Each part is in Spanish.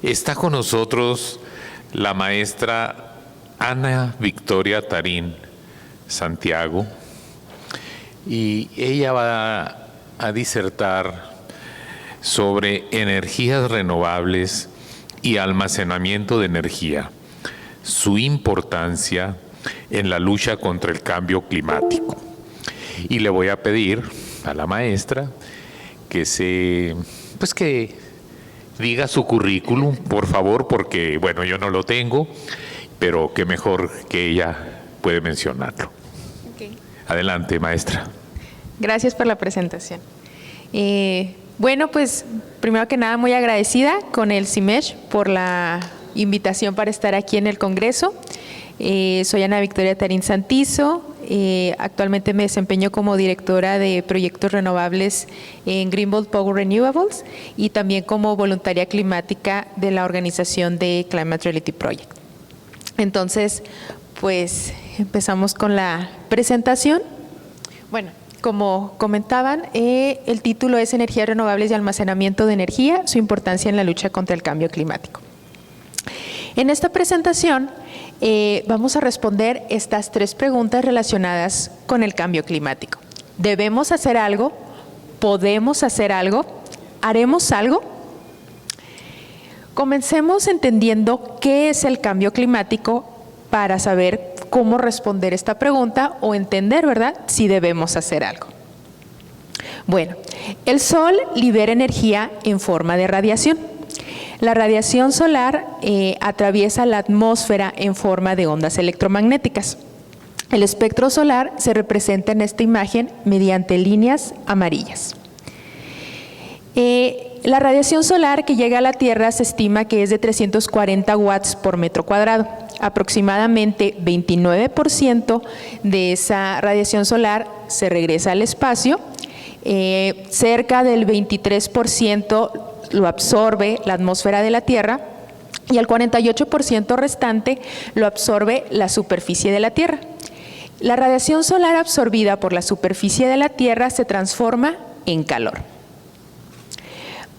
Está con nosotros la maestra Ana Victoria Tarín Santiago y ella va a disertar sobre energías renovables y almacenamiento de energía, su importancia en la lucha contra el cambio climático. Y le voy a pedir a la maestra que que diga su currículum, por favor, porque, bueno, yo no lo tengo, pero qué mejor que ella puede mencionarlo. Okay. Adelante, maestra. Gracias por la presentación. Bueno, pues, primero que nada, muy agradecida con el CIMESH por la invitación para estar aquí en el Congreso. Soy Ana Victoria Tarín Santizo. Actualmente me desempeño como directora de proyectos renovables en Greenbolt Power Renewables y también como voluntaria climática de la organización de Climate Reality Project. Entonces, pues empezamos con la presentación. Bueno, como comentaban, el título es Energías renovables y almacenamiento de energía, su importancia en la lucha contra el cambio climático. En esta presentación vamos a responder estas 3 preguntas relacionadas con el cambio climático. ¿Debemos hacer algo? ¿Podemos hacer algo? ¿Haremos algo? Comencemos entendiendo qué es el cambio climático para saber cómo responder esta pregunta o entender, ¿verdad?, si debemos hacer algo. Bueno, el Sol libera energía en forma de radiación. La radiación solar atraviesa la atmósfera en forma de ondas electromagnéticas. El espectro solar se representa en esta imagen mediante líneas amarillas. La radiación solar que llega a la Tierra se estima que es de 340 watts por metro cuadrado. Aproximadamente 29% de esa radiación solar se regresa al espacio. Cerca del 23% lo absorbe la atmósfera de la Tierra y el 48% restante lo absorbe la superficie de la Tierra. La radiación solar absorbida por la superficie de la Tierra se transforma en calor.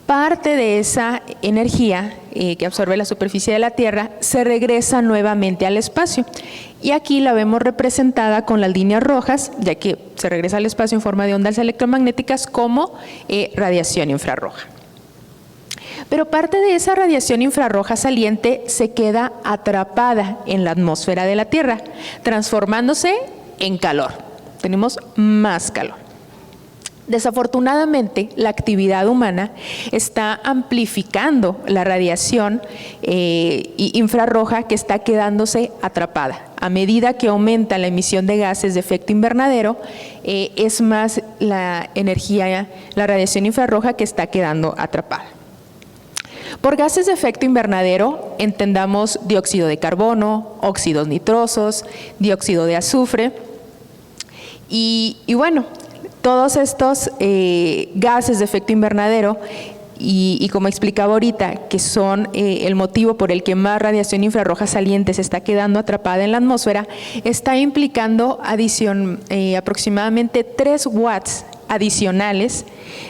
Parte de esa energía que absorbe la superficie de la Tierra se regresa nuevamente al espacio y aquí la vemos representada con las líneas rojas, ya que se regresa al espacio en forma de ondas electromagnéticas como radiación infrarroja. Pero parte de esa radiación infrarroja saliente se queda atrapada en la atmósfera de la Tierra, transformándose en calor. Tenemos más calor. Desafortunadamente, la actividad humana está amplificando la radiación infrarroja que está quedándose atrapada. A medida que aumenta la emisión de gases de efecto invernadero, es más la radiación infrarroja que está quedando atrapada. Por gases de efecto invernadero entendamos dióxido de carbono, óxidos nitrosos, dióxido de azufre y bueno, todos estos gases de efecto invernadero y como explicaba ahorita, que son el motivo por el que más radiación infrarroja saliente se está quedando atrapada en la atmósfera, está implicando aproximadamente 3 watts adicionales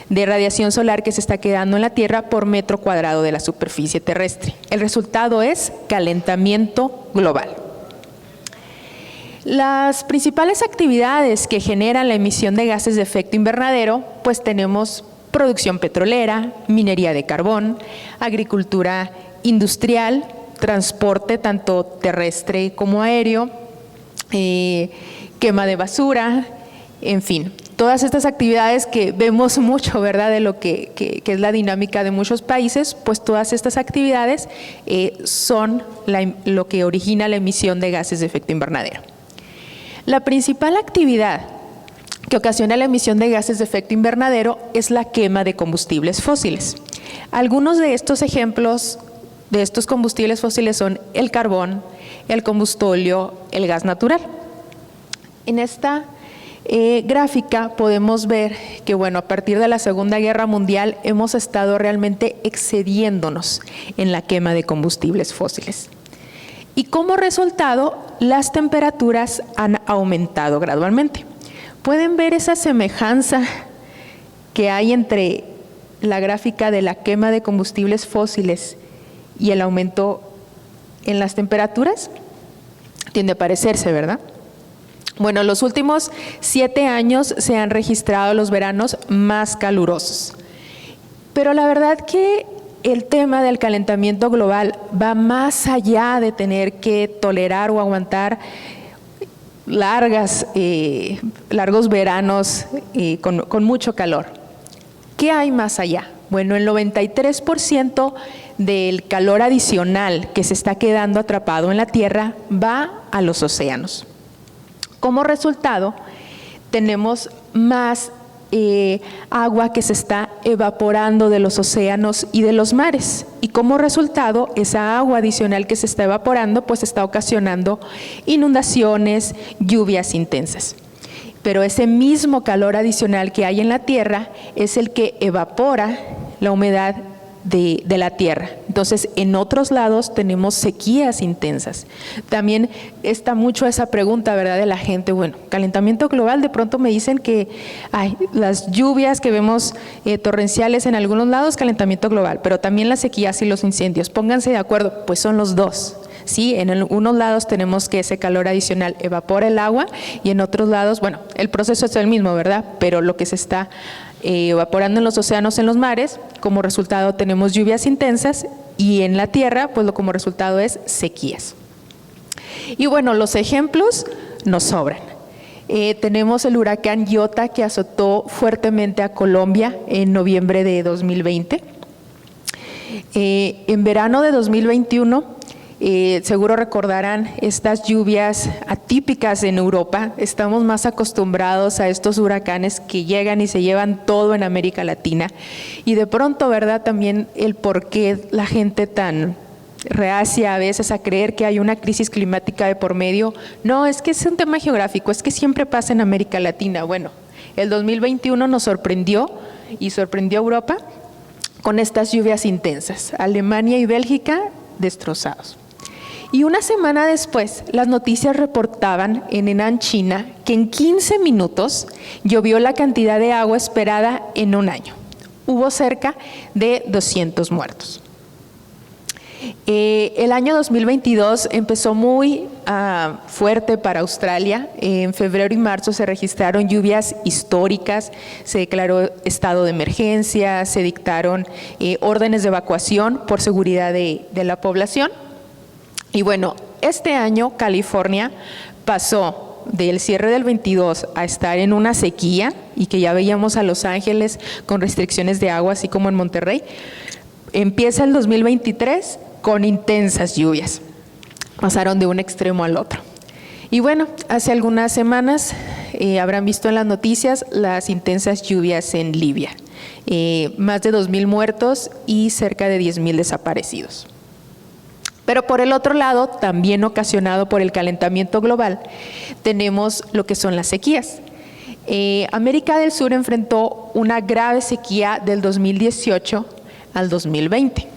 de radiación solar que se está quedando en la Tierra por metro cuadrado de la superficie terrestre. El resultado es calentamiento global. Las principales actividades que generan la emisión de gases de efecto invernadero, pues tenemos producción petrolera, minería de carbón, agricultura industrial, transporte tanto terrestre como aéreo, quema de basura, en fin. Todas estas actividades que vemos mucho, ¿verdad?, de lo que es la dinámica de muchos países, pues todas estas actividades son lo que origina la emisión de gases de efecto invernadero. La principal actividad que ocasiona la emisión de gases de efecto invernadero es la quema de combustibles fósiles. Algunos de estos ejemplos de estos combustibles fósiles son el carbón, el combustóleo, el gas natural. En esta gráfica podemos ver que, bueno, a partir de la Segunda Guerra Mundial hemos estado realmente excediéndonos en la quema de combustibles fósiles. Y como resultado, las temperaturas han aumentado gradualmente. ¿Pueden ver esa semejanza que hay entre la gráfica de la quema de combustibles fósiles y el aumento en las temperaturas tiende a parecerse, ¿verdad? Bueno, en los últimos 7 años se han registrado los veranos más calurosos. Pero la verdad que el tema del calentamiento global va más allá de tener que tolerar o aguantar largos veranos con mucho calor. ¿Qué hay más allá? Bueno, el 93% del calor adicional que se está quedando atrapado en la Tierra va a los océanos. Como resultado, tenemos más agua que se está evaporando de los océanos y de los mares. Y como resultado, esa agua adicional que se está evaporando, pues está ocasionando inundaciones, lluvias intensas. Pero ese mismo calor adicional que hay en la Tierra es el que evapora la humedad de la Tierra. Entonces, en otros lados tenemos sequías intensas. También está mucho esa pregunta, ¿verdad?, de la gente. Bueno, calentamiento global, de pronto me dicen que las lluvias que vemos torrenciales en algunos lados, calentamiento global, pero también las sequías y los incendios. Pónganse de acuerdo, pues son los dos. Sí, en algunos lados tenemos que ese calor adicional evapora el agua y en otros lados, bueno, el proceso es el mismo, ¿verdad? Pero lo que se está evaporando en los océanos, en los mares, como resultado tenemos lluvias intensas y en la tierra, pues como resultado es sequías. Y bueno, los ejemplos nos sobran. Tenemos el huracán Iota que azotó fuertemente a Colombia en noviembre de 2020. En verano de 2021, seguro recordarán estas lluvias atípicas en Europa. Estamos más acostumbrados a estos huracanes que llegan y se llevan todo en América Latina. Y de pronto, ¿verdad?, también el por qué la gente tan reacia a veces a creer que hay una crisis climática de por medio. No, es que es un tema geográfico, es que siempre pasa en América Latina. Bueno, el 2021 nos sorprendió y sorprendió a Europa con estas lluvias intensas. Alemania y Bélgica destrozados. Y una semana después, las noticias reportaban en Henan, China, que en 15 minutos llovió la cantidad de agua esperada en un año. Hubo cerca de 200 muertos. El año 2022 empezó muy fuerte para Australia. En febrero y marzo se registraron lluvias históricas, se declaró estado de emergencia, se dictaron órdenes de evacuación por seguridad de la población. Y bueno, este año California pasó del cierre del 22 a estar en una sequía y que ya veíamos a Los Ángeles con restricciones de agua, así como en Monterrey. Empieza el 2023 con intensas lluvias. Pasaron de un extremo al otro. Y bueno, hace algunas semanas habrán visto en las noticias las intensas lluvias en Libia. Más de 2,000 muertos y cerca de 10,000 desaparecidos. Pero por el otro lado, también ocasionado por el calentamiento global, tenemos lo que son las sequías. América del Sur enfrentó una grave sequía del 2018 al 2020.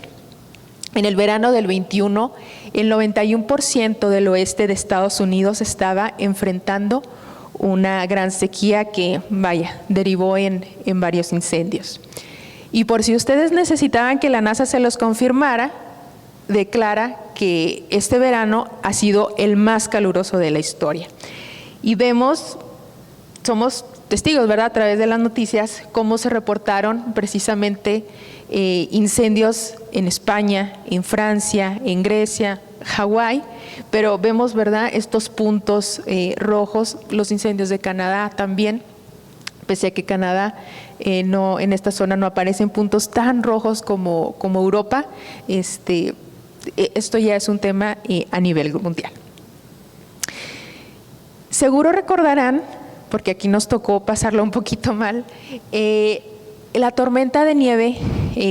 En el verano del 21, el 91% del oeste de Estados Unidos estaba enfrentando una gran sequía que, derivó en varios incendios. Y por si ustedes necesitaban que la NASA se los confirmara, declara que este verano ha sido el más caluroso de la historia. Y vemos, somos testigos, ¿verdad?, a través de las noticias, cómo se reportaron precisamente incendios en España, en Francia, en Grecia, Hawái, pero vemos, ¿verdad?, estos puntos rojos, los incendios de Canadá también, pese a que Canadá en esta zona no aparecen puntos tan rojos como Europa. Esto ya es un tema a nivel mundial. Seguro recordarán, porque aquí nos tocó pasarlo un poquito mal, la tormenta de nieve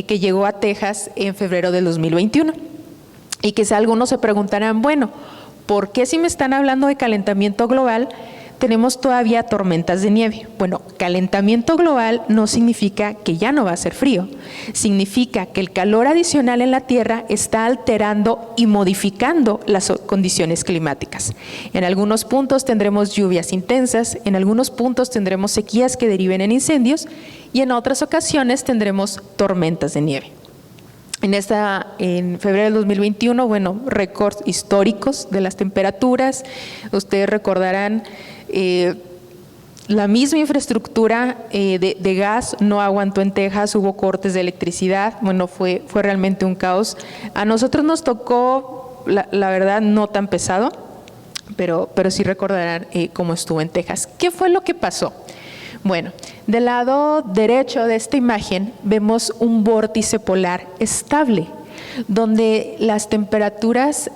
que llegó a Texas en febrero del 2021. Y quizá algunos se preguntarán, bueno, ¿por qué si me están hablando de calentamiento global tenemos todavía tormentas de nieve? Bueno, calentamiento global no significa que ya no va a ser frío, significa que el calor adicional en la Tierra está alterando y modificando las condiciones climáticas. En algunos puntos tendremos lluvias intensas, en algunos puntos tendremos sequías que deriven en incendios y en otras ocasiones tendremos tormentas de nieve. En febrero del 2021, bueno, récords históricos de las temperaturas. Ustedes recordarán la misma infraestructura de gas no aguantó en Texas, hubo cortes de electricidad, bueno, fue realmente un caos. A nosotros nos tocó, la verdad, no tan pesado, pero sí recordarán cómo estuvo en Texas. ¿Qué fue lo que pasó? Bueno, del lado derecho de esta imagen vemos un vórtice polar estable, donde las temperaturas,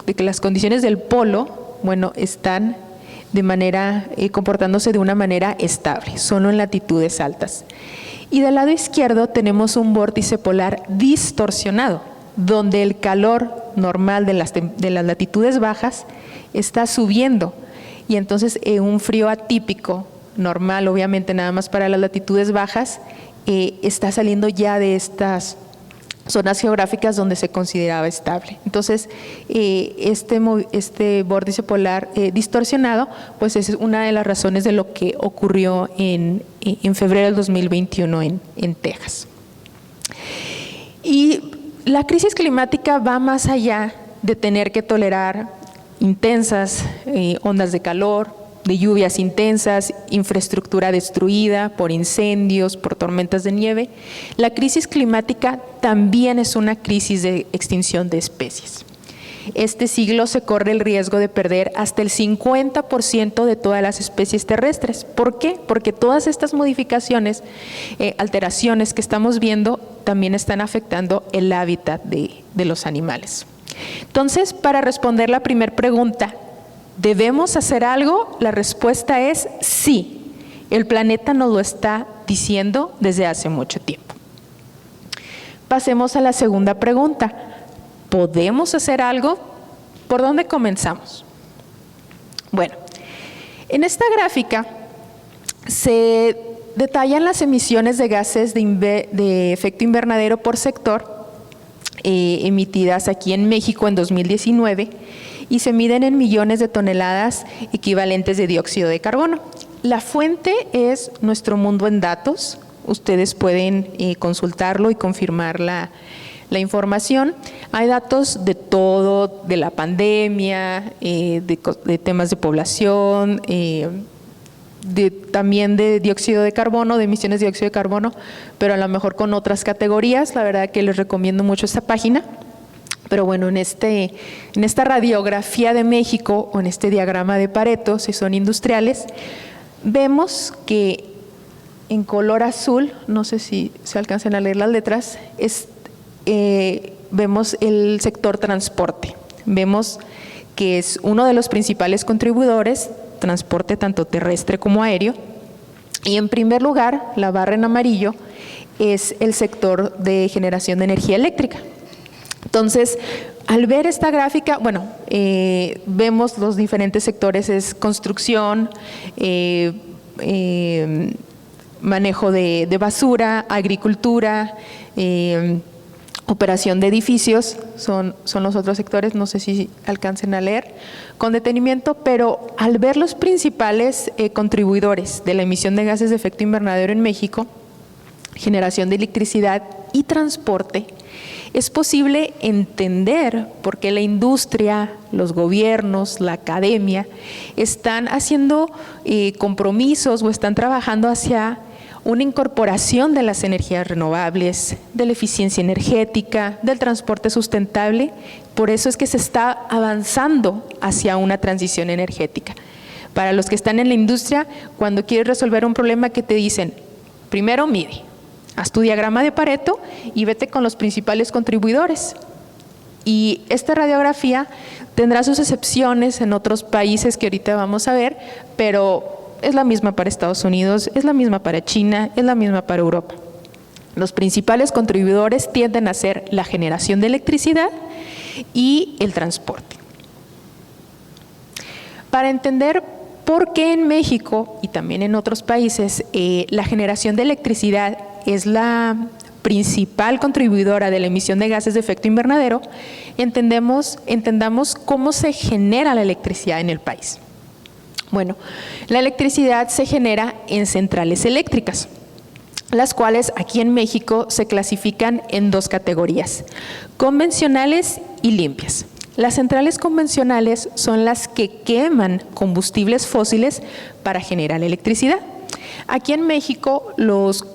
las condiciones del polo, bueno, están comportándose de una manera estable, solo en latitudes altas. Y del lado izquierdo tenemos un vórtice polar distorsionado, donde el calor normal de las latitudes bajas está subiendo, y entonces un frío atípico normal, obviamente nada más para las latitudes bajas, está saliendo ya de estas zonas geográficas donde se consideraba estable. Entonces, este vórtice polar distorsionado, pues es una de las razones de lo que ocurrió en febrero del 2021 en Texas. Y la crisis climática va más allá de tener que tolerar intensas ondas de calor, de lluvias intensas, infraestructura destruida por incendios, por tormentas de nieve. La crisis climática también es una crisis de extinción de especies. Este siglo se corre el riesgo de perder hasta el 50% de todas las especies terrestres. ¿Por qué? Porque todas estas modificaciones, alteraciones que estamos viendo, también están afectando el hábitat de los animales. Entonces, para responder la primera pregunta, ¿debemos hacer algo? La respuesta es sí. El planeta nos lo está diciendo desde hace mucho tiempo. Pasemos a la segunda pregunta. ¿Podemos hacer algo? ¿Por dónde comenzamos? Bueno, en esta gráfica se detallan las emisiones de gases de efecto invernadero por sector emitidas aquí en México en 2019 y se miden en millones de toneladas equivalentes de dióxido de carbono. La fuente es Nuestro Mundo en Datos. Ustedes pueden consultarlo y confirmar la información. Hay datos de todo, de la pandemia, de temas de población, también de dióxido de carbono, de emisiones de dióxido de carbono, pero a lo mejor con otras categorías. La verdad que les recomiendo mucho esta página. Pero bueno, en esta radiografía de México o en este diagrama de Pareto, si son industriales, vemos que en color azul, no sé si se alcanzan a leer las letras, vemos el sector transporte. Vemos que es uno de los principales contribuidores, transporte tanto terrestre como aéreo. Y en primer lugar, la barra en amarillo, es el sector de generación de energía eléctrica. Entonces, al ver esta gráfica, bueno, vemos los diferentes sectores, es construcción, manejo de basura, agricultura, operación de edificios, son los otros sectores, no sé si alcancen a leer con detenimiento, pero al ver los principales contribuidores de la emisión de gases de efecto invernadero en México, generación de electricidad y transporte, es posible entender por qué la industria, los gobiernos, la academia están haciendo compromisos o están trabajando hacia una incorporación de las energías renovables, de la eficiencia energética, del transporte sustentable. Por eso es que se está avanzando hacia una transición energética. Para los que están en la industria, cuando quieres resolver un problema, ¿qué te dicen? Primero mide. Haz tu diagrama de Pareto y vete con los principales contribuidores. Y esta radiografía tendrá sus excepciones en otros países que ahorita vamos a ver, pero es la misma para Estados Unidos, es la misma para China, es la misma para Europa. Los principales contribuidores tienden a ser la generación de electricidad y el transporte. Para entender por qué en México y también en otros países la generación de electricidad es la principal contribuidora de la emisión de gases de efecto invernadero, entendamos cómo se genera la electricidad en el país. Bueno, la electricidad se genera en centrales eléctricas. las cuales aquí en México se clasifican en dos categorías: convencionales y limpias. Las centrales convencionales son las que queman combustibles fósiles para generar electricidad. Aquí en México los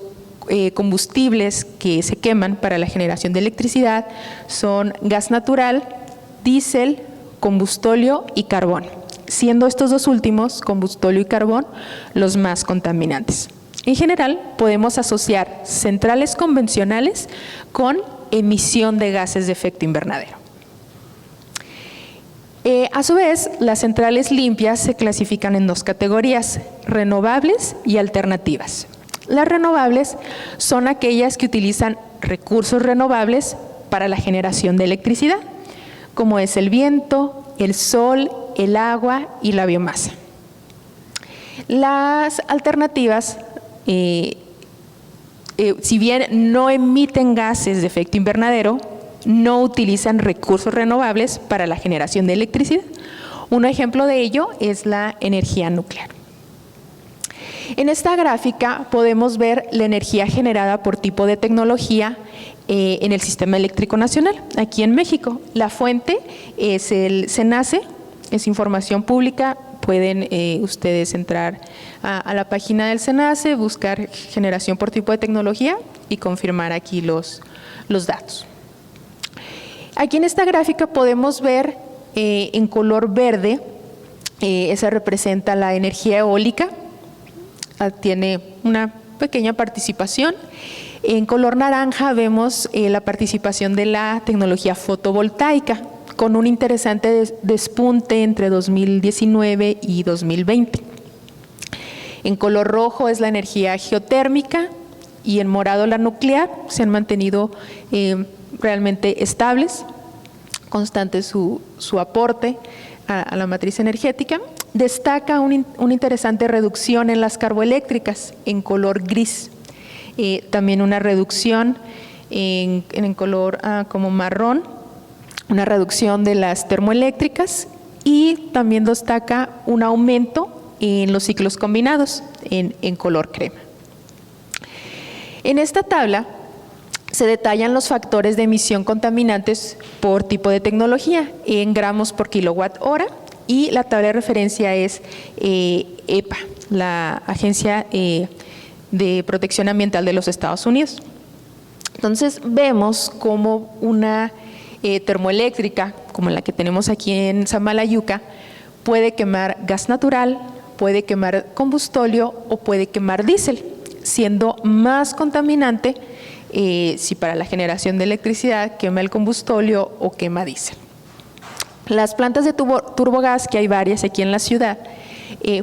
combustibles que se queman para la generación de electricidad son gas natural, diésel, combustóleo y carbón, siendo estos dos últimos, combustóleo y carbón, los más contaminantes. En general, podemos asociar centrales convencionales con emisión de gases de efecto invernadero. A su vez, las centrales limpias se clasifican en dos categorías: renovables y alternativas. Las renovables son aquellas que utilizan recursos renovables para la generación de electricidad, como es el viento, el sol, el agua y la biomasa. Las alternativas, si bien no emiten gases de efecto invernadero, no utilizan recursos renovables para la generación de electricidad. Un ejemplo de ello es la energía nuclear. En esta gráfica podemos ver la energía generada por tipo de tecnología en el Sistema Eléctrico Nacional, aquí en México. La fuente es el CENACE, es información pública. Pueden ustedes entrar a la página del CENACE, buscar generación por tipo de tecnología y confirmar aquí los datos. Aquí en esta gráfica podemos ver en color verde, esa representa la energía eólica, tiene una pequeña participación. En color naranja vemos la participación de la tecnología fotovoltaica, con un interesante despunte entre 2019 y 2020. En color rojo es la energía geotérmica y en morado la nuclear. Se han mantenido realmente estables, constante su aporte a la matriz energética. Destaca una interesante reducción en las carboeléctricas en color gris, también una reducción en color como marrón, una reducción de las termoeléctricas, y también destaca un aumento en los ciclos combinados en color crema. En esta tabla se detallan los factores de emisión contaminantes por tipo de tecnología en gramos por kilowatt hora, y la tabla de referencia es EPA, la Agencia de Protección Ambiental de los Estados Unidos. Entonces vemos como una termoeléctrica, como la que tenemos aquí en Samalayuca, puede quemar gas natural, puede quemar combustóleo o puede quemar diésel, siendo más contaminante si para la generación de electricidad quema el combustóleo o quema diésel. Las plantas de turbogás, que hay varias aquí en la ciudad,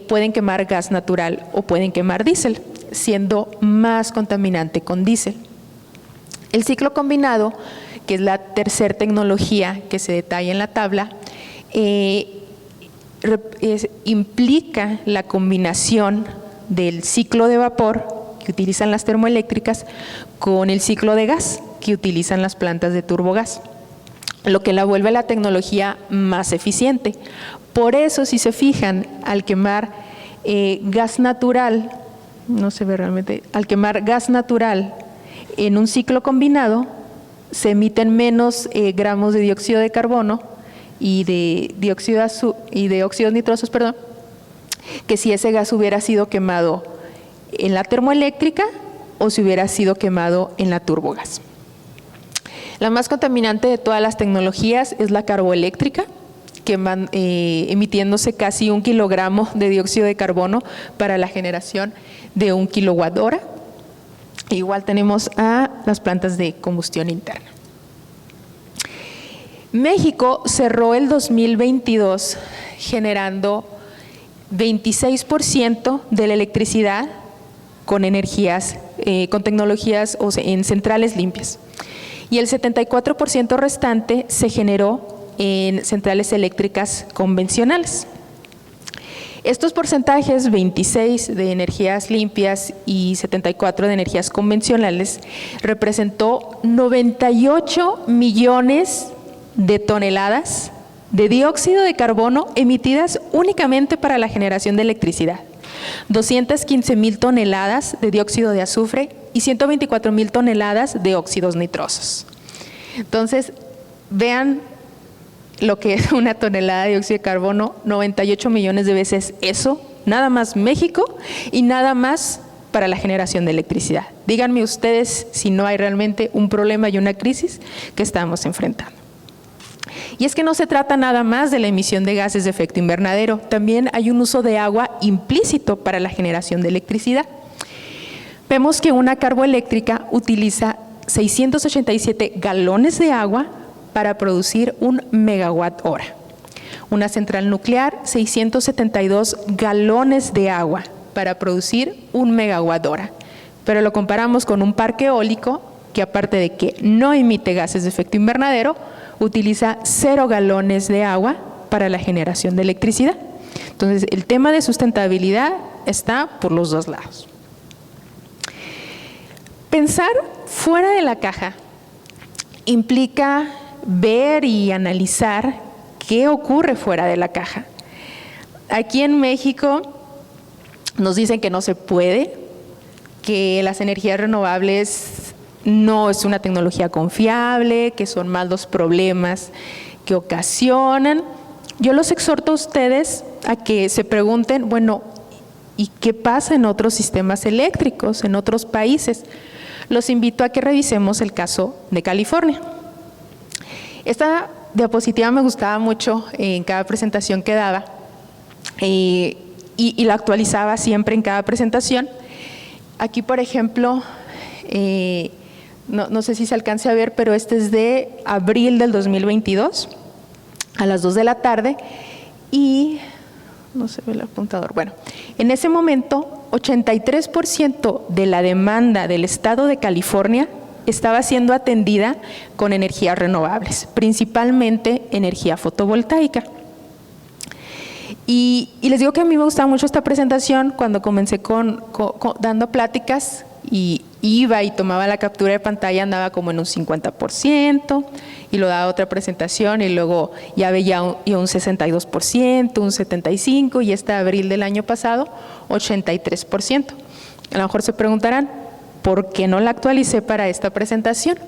pueden quemar gas natural o pueden quemar diésel, siendo más contaminante con diésel. El ciclo combinado, que es la tercera tecnología que se detalla en la tabla, implica la combinación del ciclo de vapor que utilizan las termoeléctricas con el ciclo de gas que utilizan las plantas de turbogás, lo que la vuelve la tecnología más eficiente. Por eso, si se fijan, al quemar gas natural, no se ve realmente, al quemar gas natural en un ciclo combinado, se emiten menos gramos de dióxido de carbono y de óxidos nitrosos, que si ese gas hubiera sido quemado en la termoeléctrica o si hubiera sido quemado en la turbogás. La más contaminante de todas las tecnologías es la carboeléctrica, emitiéndose casi 1 kilogramo de dióxido de carbono para la generación de 1 kilowatt hora. Igual tenemos a las plantas de combustión interna. México cerró el 2022 generando 26% de la electricidad con energías, con tecnologías o en centrales limpias, y el 74% restante se generó en centrales eléctricas convencionales. Estos porcentajes, 26 de energías limpias y 74 de energías convencionales, representó 98 millones de toneladas de dióxido de carbono emitidas únicamente para la generación de electricidad, 215,000 toneladas de dióxido de azufre y 124,000 toneladas de óxidos nitrosos. Entonces, vean lo que es una tonelada de dióxido de carbono, 98 millones de veces eso, nada más México y nada más para la generación de electricidad. Díganme ustedes si no hay realmente un problema y una crisis que estamos enfrentando. Y es que no se trata nada más de la emisión de gases de efecto invernadero, también hay un uso de agua implícito para la generación de electricidad. Vemos que una carboeléctrica utiliza 687 galones de agua para producir 1 megawatt hora. Una central nuclear, 672 galones de agua para producir 1 megawatt hora. Pero lo comparamos con un parque eólico que, aparte de que no emite gases de efecto invernadero, utiliza 0 galones de agua para la generación de electricidad. Entonces, el tema de sustentabilidad está por los dos lados. Pensar fuera de la caja implica ver y analizar qué ocurre fuera de la caja. Aquí en México nos dicen que no se puede, que las energías renovables no es una tecnología confiable, que son más los problemas que ocasionan. Yo los exhorto a ustedes a que se pregunten, bueno, ¿y qué pasa en otros sistemas eléctricos, en otros países? Los invito a que revisemos el caso de California. Esta diapositiva me gustaba mucho en cada presentación que daba y la actualizaba siempre en cada presentación. Aquí, por ejemplo, no sé si se alcance a ver, pero este es de abril del 2022, a las 2 de la tarde, y no se ve el apuntador. Bueno, en ese momento, 83% de la demanda del estado de California estaba siendo atendida con energías renovables, principalmente energía fotovoltaica. Y les digo que a mí me gustaba mucho esta presentación cuando comencé dando pláticas y iba y tomaba la captura de pantalla, andaba como en un 50% y lo daba otra presentación y luego ya veía un 62%, un 75% y este abril del año pasado 83%. A lo mejor se preguntarán, ¿por qué no la actualicé para esta presentación?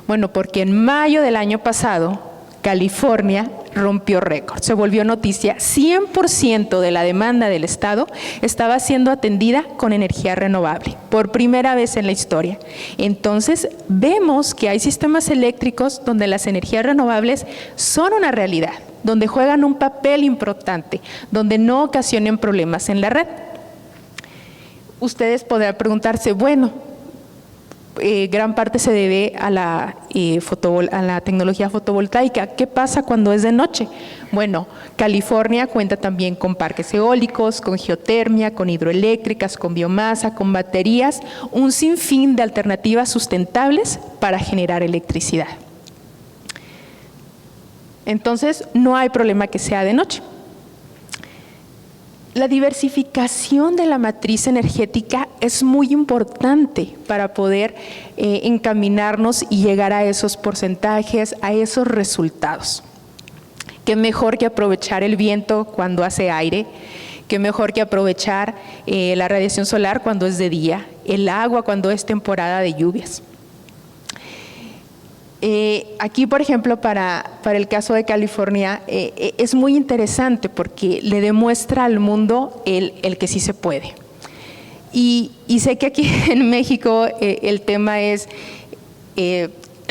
Bueno, porque en mayo del año pasado California rompió récord, se volvió noticia. 100% de la demanda del estado estaba siendo atendida con energía renovable, por primera vez en la historia. Entonces, vemos que hay sistemas eléctricos donde las energías renovables son una realidad, donde juegan un papel importante, donde no ocasionen problemas en la red. Ustedes podrán preguntarse, bueno, gran parte se debe a la tecnología fotovoltaica. ¿Qué pasa cuando es de noche? Bueno, California cuenta también con parques eólicos, con geotermia, con hidroeléctricas, con biomasa, con baterías, un sinfín de alternativas sustentables para generar electricidad. Entonces, no hay problema que sea de noche. La diversificación de la matriz energética es muy importante para poder encaminarnos y llegar a esos porcentajes, a esos resultados. Qué mejor que aprovechar el viento cuando hace aire, qué mejor que aprovechar la radiación solar cuando es de día, el agua cuando es temporada de lluvias. Aquí, por ejemplo, para el caso de California, es muy interesante porque le demuestra al mundo el que sí se puede. Y sé que aquí en México el tema es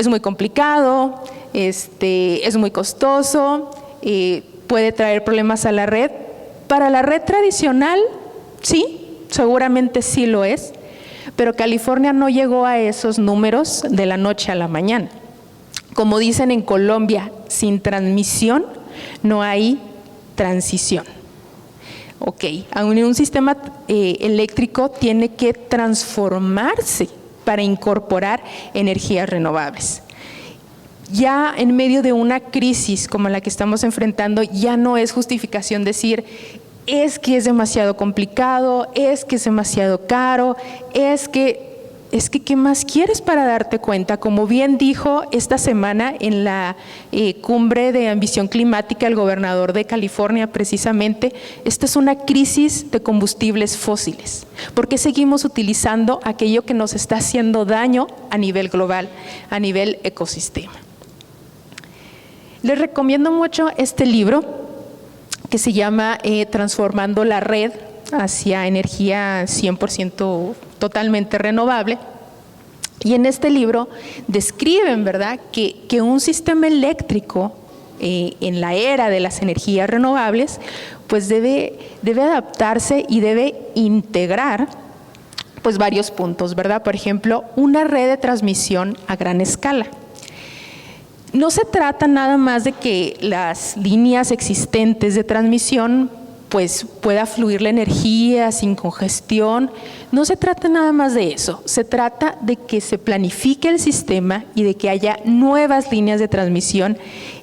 muy complicado, es muy costoso, puede traer problemas a la red. Para la red tradicional, sí, seguramente sí lo es, pero California no llegó a esos números de la noche a la mañana. Como dicen en Colombia, sin transmisión no hay transición. Ok, un sistema eléctrico tiene que transformarse para incorporar energías renovables. Ya en medio de una crisis como la que estamos enfrentando, ya no es justificación decir, es que es demasiado complicado, es que es demasiado caro, es que es que ¿qué más quieres para darte cuenta? Como bien dijo esta semana en la cumbre de ambición climática el gobernador de California, precisamente, esta es una crisis de combustibles fósiles. ¿Por qué seguimos utilizando aquello que nos está haciendo daño a nivel global, a nivel ecosistema? Les recomiendo mucho este libro que se llama Transformando la red hacia energía 100% totalmente renovable. Y en este libro describen, ¿verdad?, que un sistema eléctrico en la era de las energías renovables, pues debe adaptarse y debe integrar pues varios puntos, ¿verdad? Por ejemplo, una red de transmisión a gran escala. No se trata nada más de que las líneas existentes de transmisión pues pueda fluir la energía sin congestión. No se trata nada más de eso, se trata de que se planifique el sistema y de que haya nuevas líneas de transmisión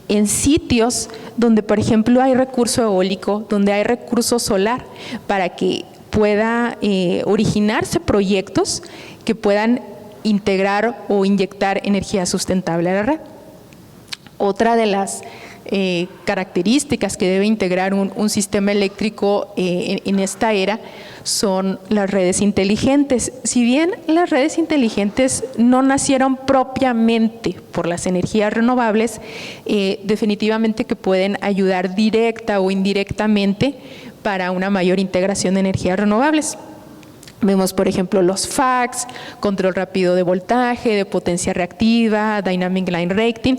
en sitios donde, por ejemplo, hay recurso eólico, donde hay recurso solar, para que pueda originarse proyectos que puedan integrar o inyectar energía sustentable a la red. Otra de las características que debe integrar un sistema eléctrico en esta era son las redes inteligentes. Si bien las redes inteligentes no nacieron propiamente por las energías renovables, definitivamente que pueden ayudar directa o indirectamente para una mayor integración de energías renovables. Vemos, por ejemplo, los FACS, control rápido de voltaje, de potencia reactiva, Dynamic Line Rating.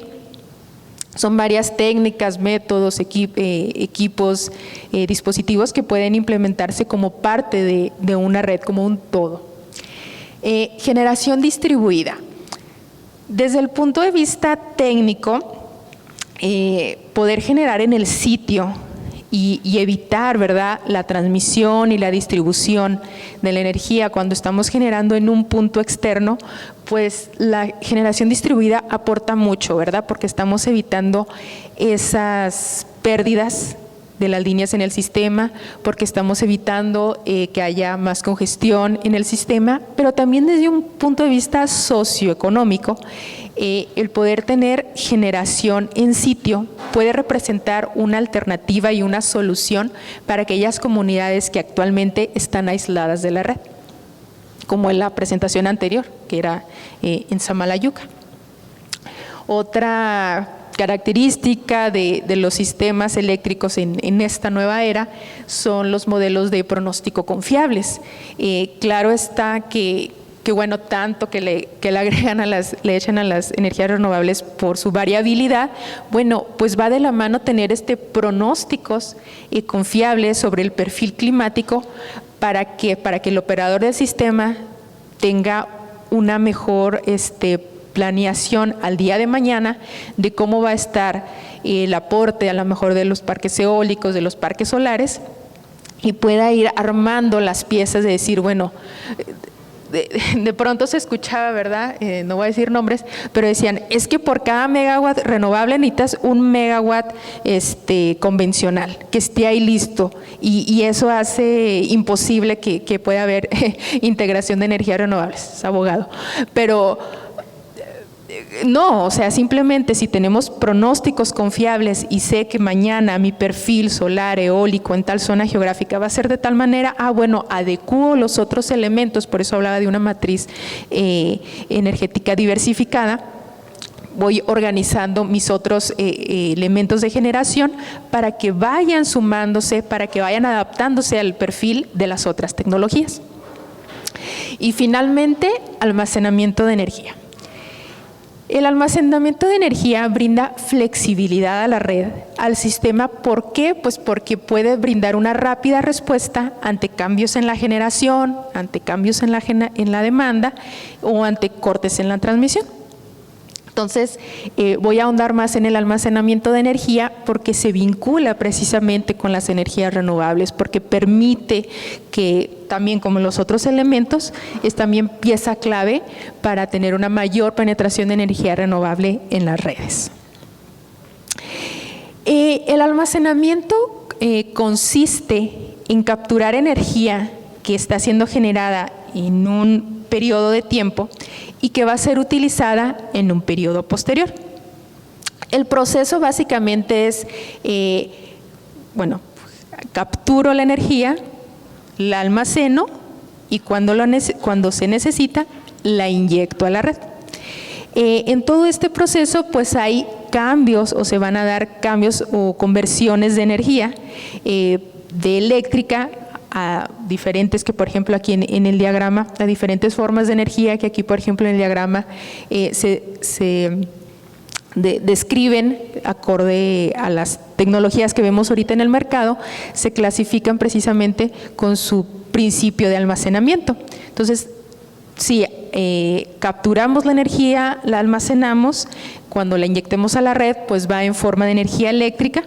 Son varias técnicas, métodos, equipos, dispositivos que pueden implementarse como parte de una red, como un todo. Generación distribuida. Desde el punto de vista técnico, poder generar en el sitio y evitar, ¿verdad?, la transmisión y la distribución de la energía cuando estamos generando en un punto externo, pues la generación distribuida aporta mucho, ¿verdad?, porque estamos evitando esas pérdidas de las líneas en el sistema, porque estamos evitando que haya más congestión en el sistema, pero también desde un punto de vista socioeconómico, el poder tener generación en sitio puede representar una alternativa y una solución para aquellas comunidades que actualmente están aisladas de la red, como en la presentación anterior, que era en Samalayuca. Otra característica de los sistemas eléctricos en esta nueva era son los modelos de pronóstico confiables. Claro está que bueno, tanto que le agregan le echan a las energías renovables por su variabilidad, bueno, pues va de la mano tener pronósticos confiables sobre el perfil climático para que el operador del sistema tenga una mejor planeación al día de mañana de cómo va a estar el aporte a lo mejor de los parques eólicos, de los parques solares, y pueda ir armando las piezas de decir, bueno, de pronto se escuchaba, ¿verdad? No voy a decir nombres, pero decían, es que por cada megawatt renovable necesitas un megawatt convencional, que esté ahí listo, y eso hace imposible que pueda haber integración de energías renovables, es abogado. Pero no, o sea, simplemente si tenemos pronósticos confiables y sé que mañana mi perfil solar, eólico en tal zona geográfica va a ser de tal manera, bueno, adecuo los otros elementos, por eso hablaba de una matriz energética diversificada, voy organizando mis otros elementos de generación para que vayan sumándose, para que vayan adaptándose al perfil de las otras tecnologías. Y finalmente, almacenamiento de energía. El almacenamiento de energía brinda flexibilidad a la red, al sistema. ¿Por qué? Pues porque puede brindar una rápida respuesta ante cambios en la generación, ante cambios en la demanda o ante cortes en la transmisión. Entonces, voy a ahondar más en el almacenamiento de energía porque se vincula precisamente con las energías renovables, porque permite que también, como los otros elementos, es también pieza clave para tener una mayor penetración de energía renovable en las redes. El almacenamiento consiste en capturar energía que está siendo generada en un periodo de tiempo y que va a ser utilizada en un periodo posterior. El proceso básicamente es, capturo la energía, la almaceno y cuando se necesita, la inyecto a la red. En todo este proceso, pues hay cambios o se van a dar cambios o conversiones de energía de eléctrica a diferentes, que por ejemplo aquí en el diagrama, a diferentes formas de energía que aquí por ejemplo en el diagrama se describen acorde a las tecnologías que vemos ahorita en el mercado, se clasifican precisamente con su principio de almacenamiento. Entonces, si capturamos la energía, la almacenamos, cuando la inyectemos a la red, pues va en forma de energía eléctrica,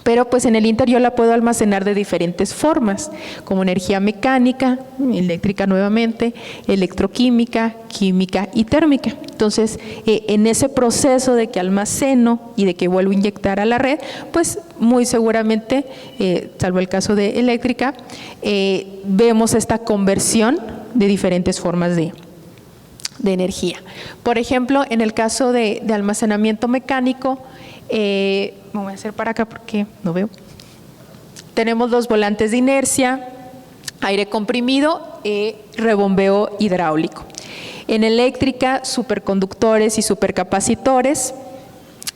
pero pues en el interior la puedo almacenar de diferentes formas, como energía mecánica, eléctrica nuevamente, electroquímica, química y térmica. Entonces, en ese proceso de que almaceno y de que vuelvo a inyectar a la red, pues muy seguramente, salvo el caso de eléctrica, vemos esta conversión de diferentes formas de energía. Por ejemplo, en el caso de almacenamiento mecánico, me voy a hacer para acá porque no veo. Tenemos los volantes de inercia, aire comprimido, rebombeo hidráulico. En eléctrica, superconductores y supercapacitores,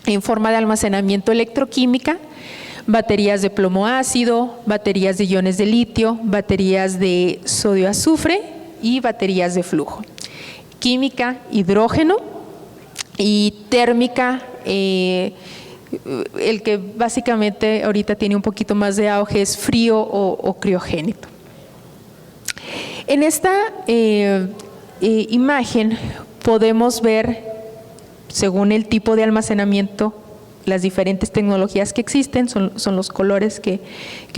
en forma de almacenamiento electroquímica, baterías de plomo ácido, baterías de iones de litio, baterías de sodio azufre y baterías de flujo. Química, hidrógeno, y térmica, el que básicamente ahorita tiene un poquito más de auge es frío o criogénico. En esta imagen podemos ver, según el tipo de almacenamiento, las diferentes tecnologías que existen, son los colores que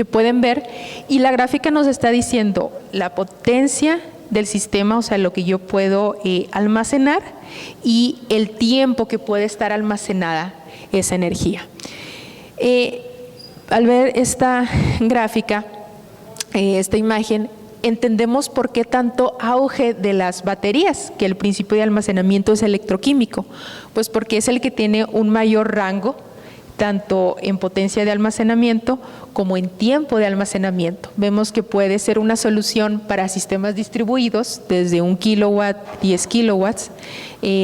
pueden ver, y la gráfica nos está diciendo la potencia del sistema, o sea, lo que yo puedo almacenar y el tiempo que puede estar almacenada esa energía. Al ver esta gráfica, esta imagen, entendemos por qué tanto auge de las baterías, que el principio de almacenamiento es electroquímico, pues porque es el que tiene un mayor rango, tanto en potencia de almacenamiento como en tiempo de almacenamiento. Vemos que puede ser una solución para sistemas distribuidos, desde 1 kilowatt, 10 kilowatts,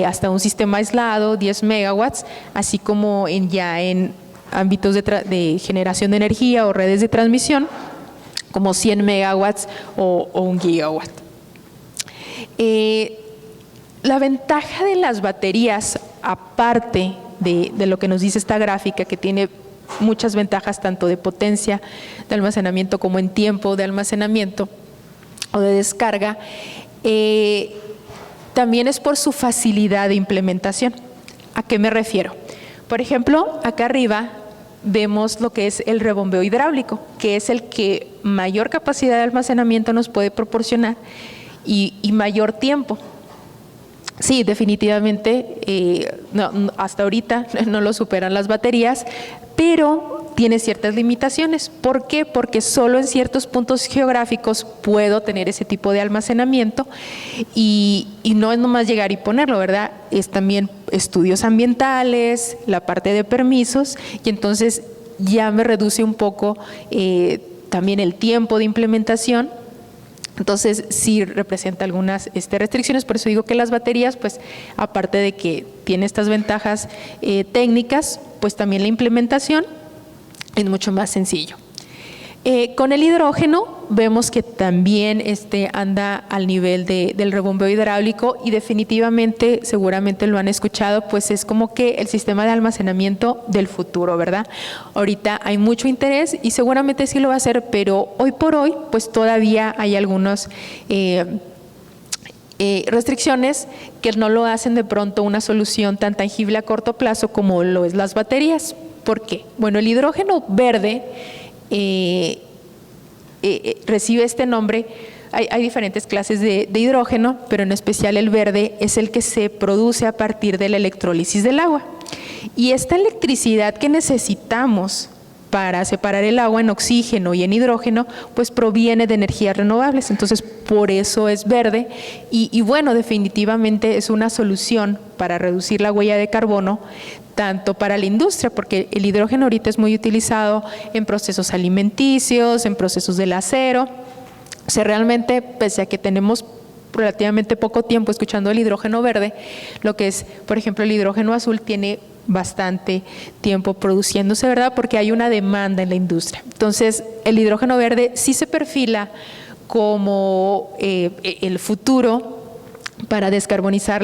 hasta un sistema aislado, 10 megawatts, así como en ámbitos de generación de energía o redes de transmisión, como 100 megawatts o 1 gigawatt. La ventaja de las baterías, aparte de lo que nos dice esta gráfica, que tiene muchas ventajas tanto de potencia de almacenamiento como en tiempo de almacenamiento o de descarga, también es por su facilidad de implementación. ¿A qué me refiero? Por ejemplo, acá arriba vemos lo que es el rebombeo hidráulico, que es el que mayor capacidad de almacenamiento nos puede proporcionar y mayor tiempo. Sí, definitivamente, hasta ahorita no lo superan las baterías, pero tiene ciertas limitaciones. ¿Por qué? Porque solo en ciertos puntos geográficos puedo tener ese tipo de almacenamiento y no es nomás llegar y ponerlo, ¿verdad? Es también estudios ambientales, la parte de permisos, y entonces ya me reduce un poco también el tiempo de implementación. Entonces sí representa algunas restricciones, por eso digo que las baterías, pues aparte de que tiene estas ventajas técnicas, pues también la implementación es mucho más sencillo. Con el hidrógeno vemos que también anda al nivel del rebombeo hidráulico y definitivamente, seguramente lo han escuchado, pues es como que el sistema de almacenamiento del futuro, ¿verdad? Ahorita hay mucho interés y seguramente sí lo va a hacer, pero hoy por hoy pues todavía hay algunas restricciones que no lo hacen de pronto una solución tan tangible a corto plazo como lo es las baterías. ¿Por qué? Bueno, el hidrógeno verde recibe este nombre. Hay diferentes clases de hidrógeno, pero en especial el verde es el que se produce a partir de la electrólisis del agua. Y esta electricidad que necesitamos para separar el agua en oxígeno y en hidrógeno, pues proviene de energías renovables. Entonces, por eso es verde y bueno, definitivamente es una solución para reducir la huella de carbono, tanto para la industria, porque el hidrógeno ahorita es muy utilizado en procesos alimenticios, en procesos del acero. O sea, realmente, pese a que tenemos relativamente poco tiempo escuchando el hidrógeno verde, lo que es, por ejemplo, el hidrógeno azul tiene bastante tiempo produciéndose, ¿verdad? Porque hay una demanda en la industria. Entonces, el hidrógeno verde sí se perfila como el futuro para descarbonizar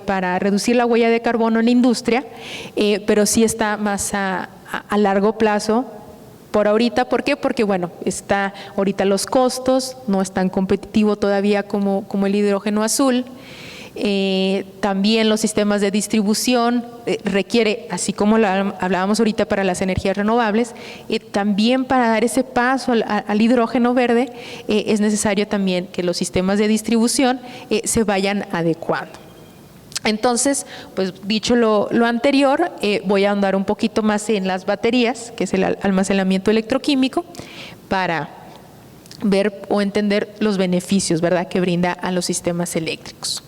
para reducir la huella de carbono en la industria, pero sí está más a largo plazo. Por ahorita, ¿por qué? Porque bueno, ahorita los costos no es tan competitivo todavía como el hidrógeno azul. También los sistemas de distribución requiere, así como hablábamos ahorita para las energías renovables, también para dar ese paso al hidrógeno verde es necesario también que los sistemas de distribución se vayan adecuando. Entonces, pues dicho lo anterior, voy a ahondar un poquito más en las baterías, que es el almacenamiento electroquímico, para ver o entender los beneficios, ¿verdad?, que brinda a los sistemas eléctricos.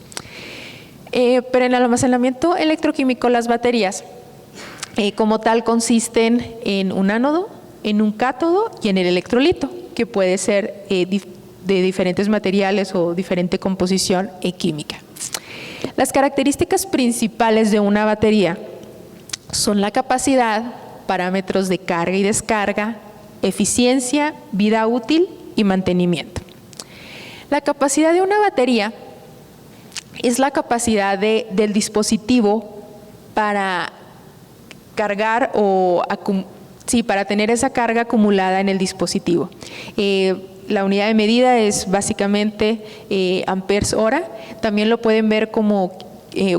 Pero en el almacenamiento electroquímico, las baterías como tal consisten en un ánodo, en un cátodo y en el electrolito, que puede ser de diferentes materiales o diferente composición química. Las características principales de una batería son la capacidad, parámetros de carga y descarga, eficiencia, vida útil y mantenimiento. La capacidad de una batería es la capacidad del dispositivo para cargar para tener esa carga acumulada en el dispositivo. La unidad de medida es básicamente amperes hora. También lo pueden ver como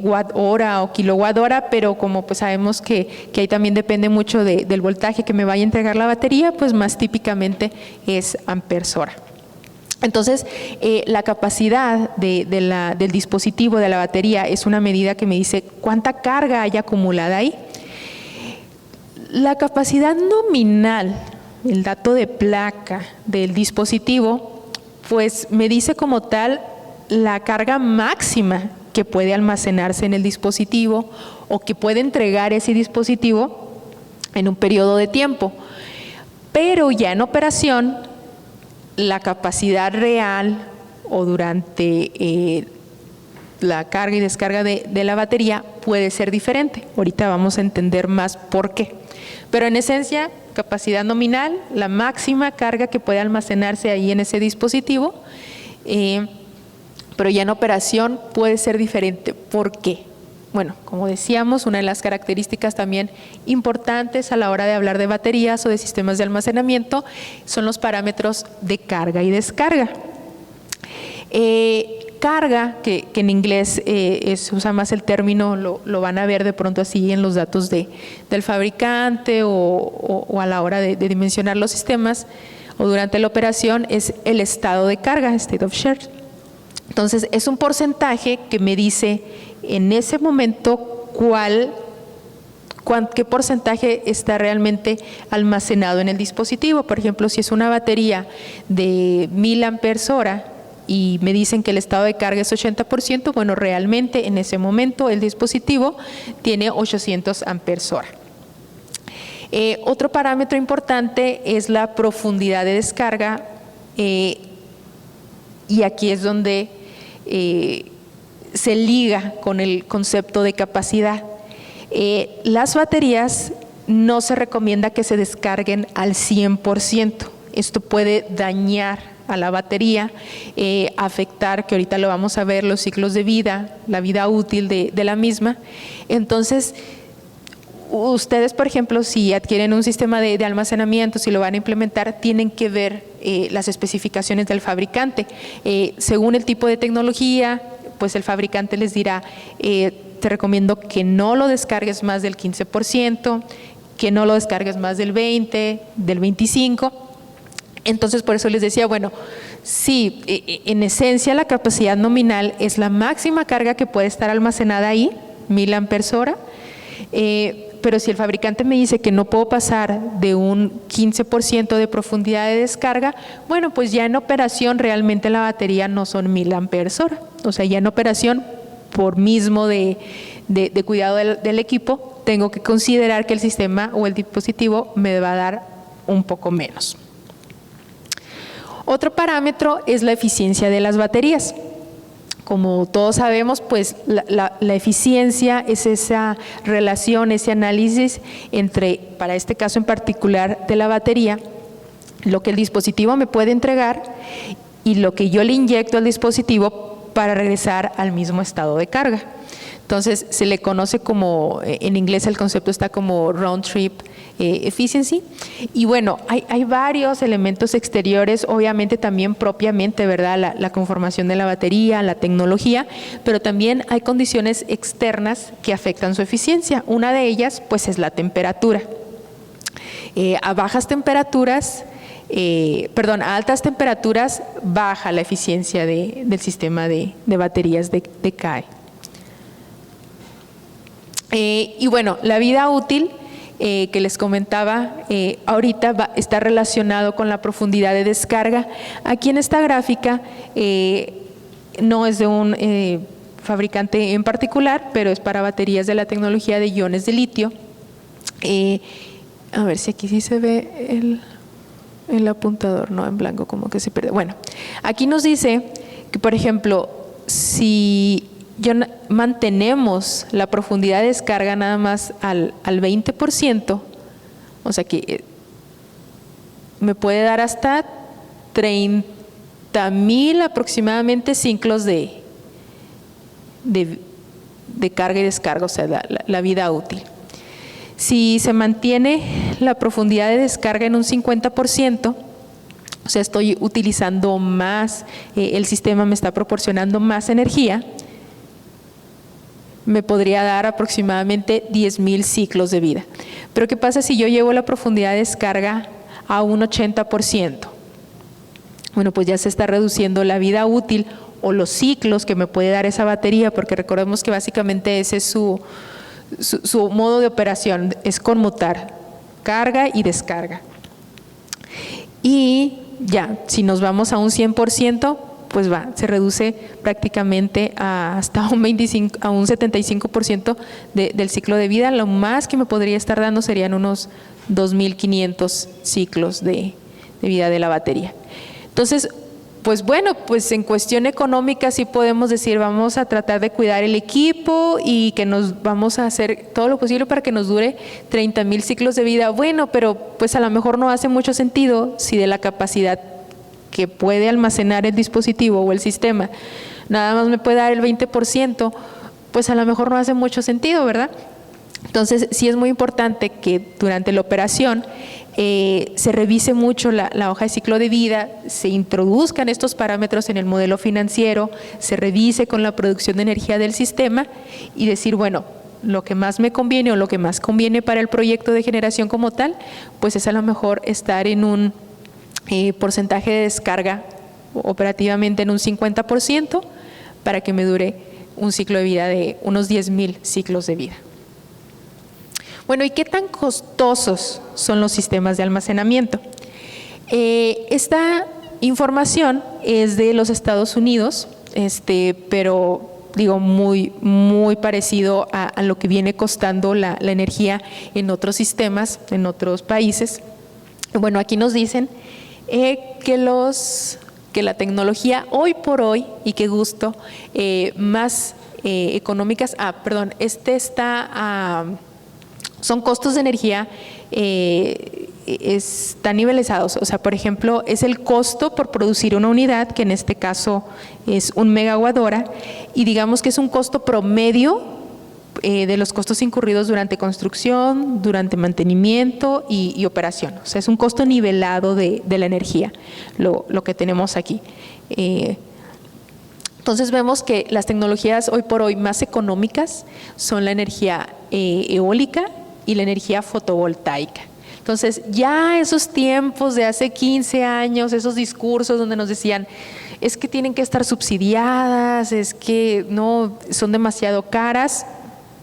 watt hora o kilowatt hora, pero como pues sabemos que ahí también depende mucho del voltaje que me vaya a entregar la batería, pues más típicamente es amperes hora. Entonces, la capacidad del dispositivo, de la batería, es una medida que me dice cuánta carga hay acumulada ahí. La capacidad nominal, el dato de placa del dispositivo, pues me dice como tal la carga máxima que puede almacenarse en el dispositivo o que puede entregar ese dispositivo en un periodo de tiempo. Pero ya en operación, la capacidad real o durante la carga y descarga de la batería puede ser diferente. Ahorita vamos a entender más por qué. Pero en esencia, capacidad nominal, la máxima carga que puede almacenarse ahí en ese dispositivo, pero ya en operación puede ser diferente. ¿Por qué? Bueno, como decíamos, una de las características también importantes a la hora de hablar de baterías o de sistemas de almacenamiento son los parámetros de carga y descarga. Carga, que en inglés se usa más el término, lo van a ver de pronto así en los datos del fabricante o a la hora de dimensionar los sistemas o durante la operación, es el estado de carga, state of charge. Entonces, es un porcentaje que me dice en ese momento qué porcentaje está realmente almacenado en el dispositivo. Por ejemplo, si es una batería de 1000 amperes hora y me dicen que el estado de carga es 80%, bueno, realmente en ese momento el dispositivo tiene 800 amperes hora. Otro parámetro importante es la profundidad de descarga, y aquí es donde se liga con el concepto de capacidad. Las baterías no se recomienda que se descarguen al 100%. Esto puede dañar a la batería, afectar, que ahorita lo vamos a ver, los ciclos de vida, la vida útil de la misma. Entonces, ustedes, por ejemplo, si adquieren un sistema de almacenamiento, si lo van a implementar, tienen que ver las especificaciones del fabricante. Según el tipo de tecnología, pues el fabricante les dirá, te recomiendo que no lo descargues más del 15%, que no lo descargues más del 20%, del 25%. Entonces, por eso les decía, bueno, sí, en esencia la capacidad nominal es la máxima carga que puede estar almacenada ahí, 1000 amperes hora, pero si el fabricante me dice que no puedo pasar de un 15% de profundidad de descarga, bueno, pues ya en operación realmente la batería no son 1000 amperes hora. O sea, ya en operación, por mismo de cuidado del equipo, tengo que considerar que el sistema o el dispositivo me va a dar un poco menos. Otro parámetro es la eficiencia de las baterías. Como todos sabemos, pues la eficiencia es esa relación, ese análisis entre, para este caso en particular de la batería, lo que el dispositivo me puede entregar y lo que yo le inyecto al dispositivo para regresar al mismo estado de carga. Entonces, se le conoce como, en inglés el concepto está como round trip efficiency. Y bueno, hay varios elementos exteriores, obviamente también propiamente, ¿verdad? La conformación de la batería, la tecnología, pero también hay condiciones externas que afectan su eficiencia. Una de ellas, pues, es la temperatura. A bajas temperaturas, a altas temperaturas baja la eficiencia del sistema de baterías decae. Y bueno, la vida útil que les comentaba ahorita está relacionado con la profundidad de descarga. Aquí en esta gráfica no es de un fabricante en particular, pero es para baterías de la tecnología de iones de litio. A ver si aquí sí se ve el apuntador, no en blanco, como que se pierde. Bueno, aquí nos dice que, por ejemplo, si mantenemos la profundidad de descarga nada más al 20%, o sea que me puede dar hasta 30,000 aproximadamente ciclos de carga y descarga, o sea, la vida útil. Si se mantiene la profundidad de descarga en un 50%, o sea, estoy utilizando más, el sistema me está proporcionando más energía, me podría dar aproximadamente 10,000 ciclos de vida. Pero ¿qué pasa si yo llevo la profundidad de descarga a un 80%? Bueno, pues ya se está reduciendo la vida útil o los ciclos que me puede dar esa batería, porque recordemos que básicamente ese es su modo de operación, es conmutar carga y descarga. Y ya, si nos vamos a un 100%, pues se reduce prácticamente hasta un 75% del ciclo de vida. Lo más que me podría estar dando serían unos 2,500 ciclos de vida de la batería. Entonces, pues bueno, pues en cuestión económica sí podemos decir, vamos a tratar de cuidar el equipo y que nos vamos a hacer todo lo posible para que nos dure 30,000 ciclos de vida. Bueno, pero pues a lo mejor no hace mucho sentido si de la capacidad que puede almacenar el dispositivo o el sistema nada más me puede dar el 20%, pues a lo mejor no hace mucho sentido, ¿verdad? Entonces sí es muy importante que durante la operación se revise mucho la hoja de ciclo de vida, se introduzcan estos parámetros en el modelo financiero, se revise con la producción de energía del sistema y decir, bueno, lo que más me conviene o lo que más conviene para el proyecto de generación como tal, pues es a lo mejor estar en un porcentaje de descarga operativamente en un 50% para que me dure un ciclo de vida de unos 10,000 ciclos de vida. Bueno, ¿y qué tan costosos son los sistemas de almacenamiento? Esta información es de los Estados Unidos, pero digo muy parecido a lo que viene costando la energía en otros sistemas, en otros países. Bueno, aquí nos dicen que la tecnología hoy por hoy, y qué gusto, más económicas, son costos de energía están nivelizados. O sea, por ejemplo, es el costo por producir una unidad, que en este caso es 1 megawatt hora, y digamos que es un costo promedio de los costos incurridos durante construcción, durante mantenimiento y operación. O sea, es un costo nivelado de la energía, lo que tenemos aquí. Entonces vemos que las tecnologías hoy por hoy más económicas son la energía eólica y la energía fotovoltaica. Entonces ya esos tiempos de hace 15 años, esos discursos donde nos decían, es que tienen que estar subsidiadas, es que no, son demasiado caras,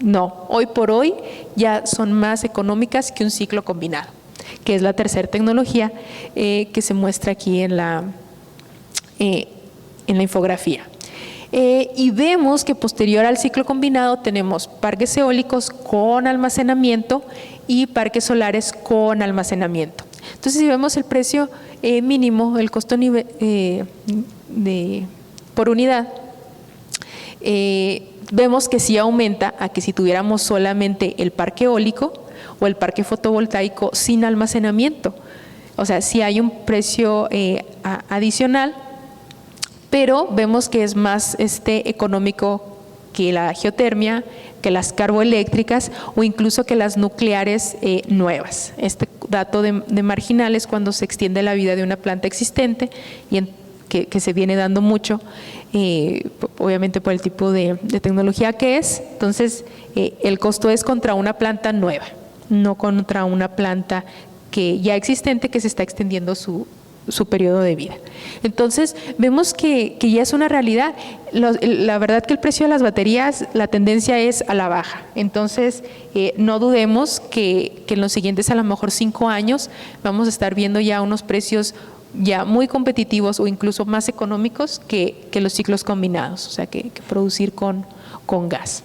No, hoy por hoy ya son más económicas que un ciclo combinado, que es la tercera tecnología que se muestra aquí en la infografía. Y vemos que posterior al ciclo combinado tenemos parques eólicos con almacenamiento y parques solares con almacenamiento. Entonces, si vemos el precio mínimo, el costo por unidad, vemos que sí aumenta a que si tuviéramos solamente el parque eólico o el parque fotovoltaico sin almacenamiento. O sea, sí hay un precio adicional, pero vemos que es más económico que la geotermia, que las carboeléctricas o incluso que las nucleares nuevas. Este dato de marginales cuando se extiende la vida de una planta existente y que se viene dando mucho, obviamente por el tipo de tecnología que es. Entonces, el costo es contra una planta nueva, no contra una planta que ya existente que se está extendiendo su periodo de vida. Entonces, vemos que ya es una realidad. La verdad que el precio de las baterías, la tendencia es a la baja. Entonces, no dudemos que en los siguientes, a lo mejor 5 años, vamos a estar viendo ya unos precios ya muy competitivos o incluso más económicos que los ciclos combinados, o sea, que producir con gas.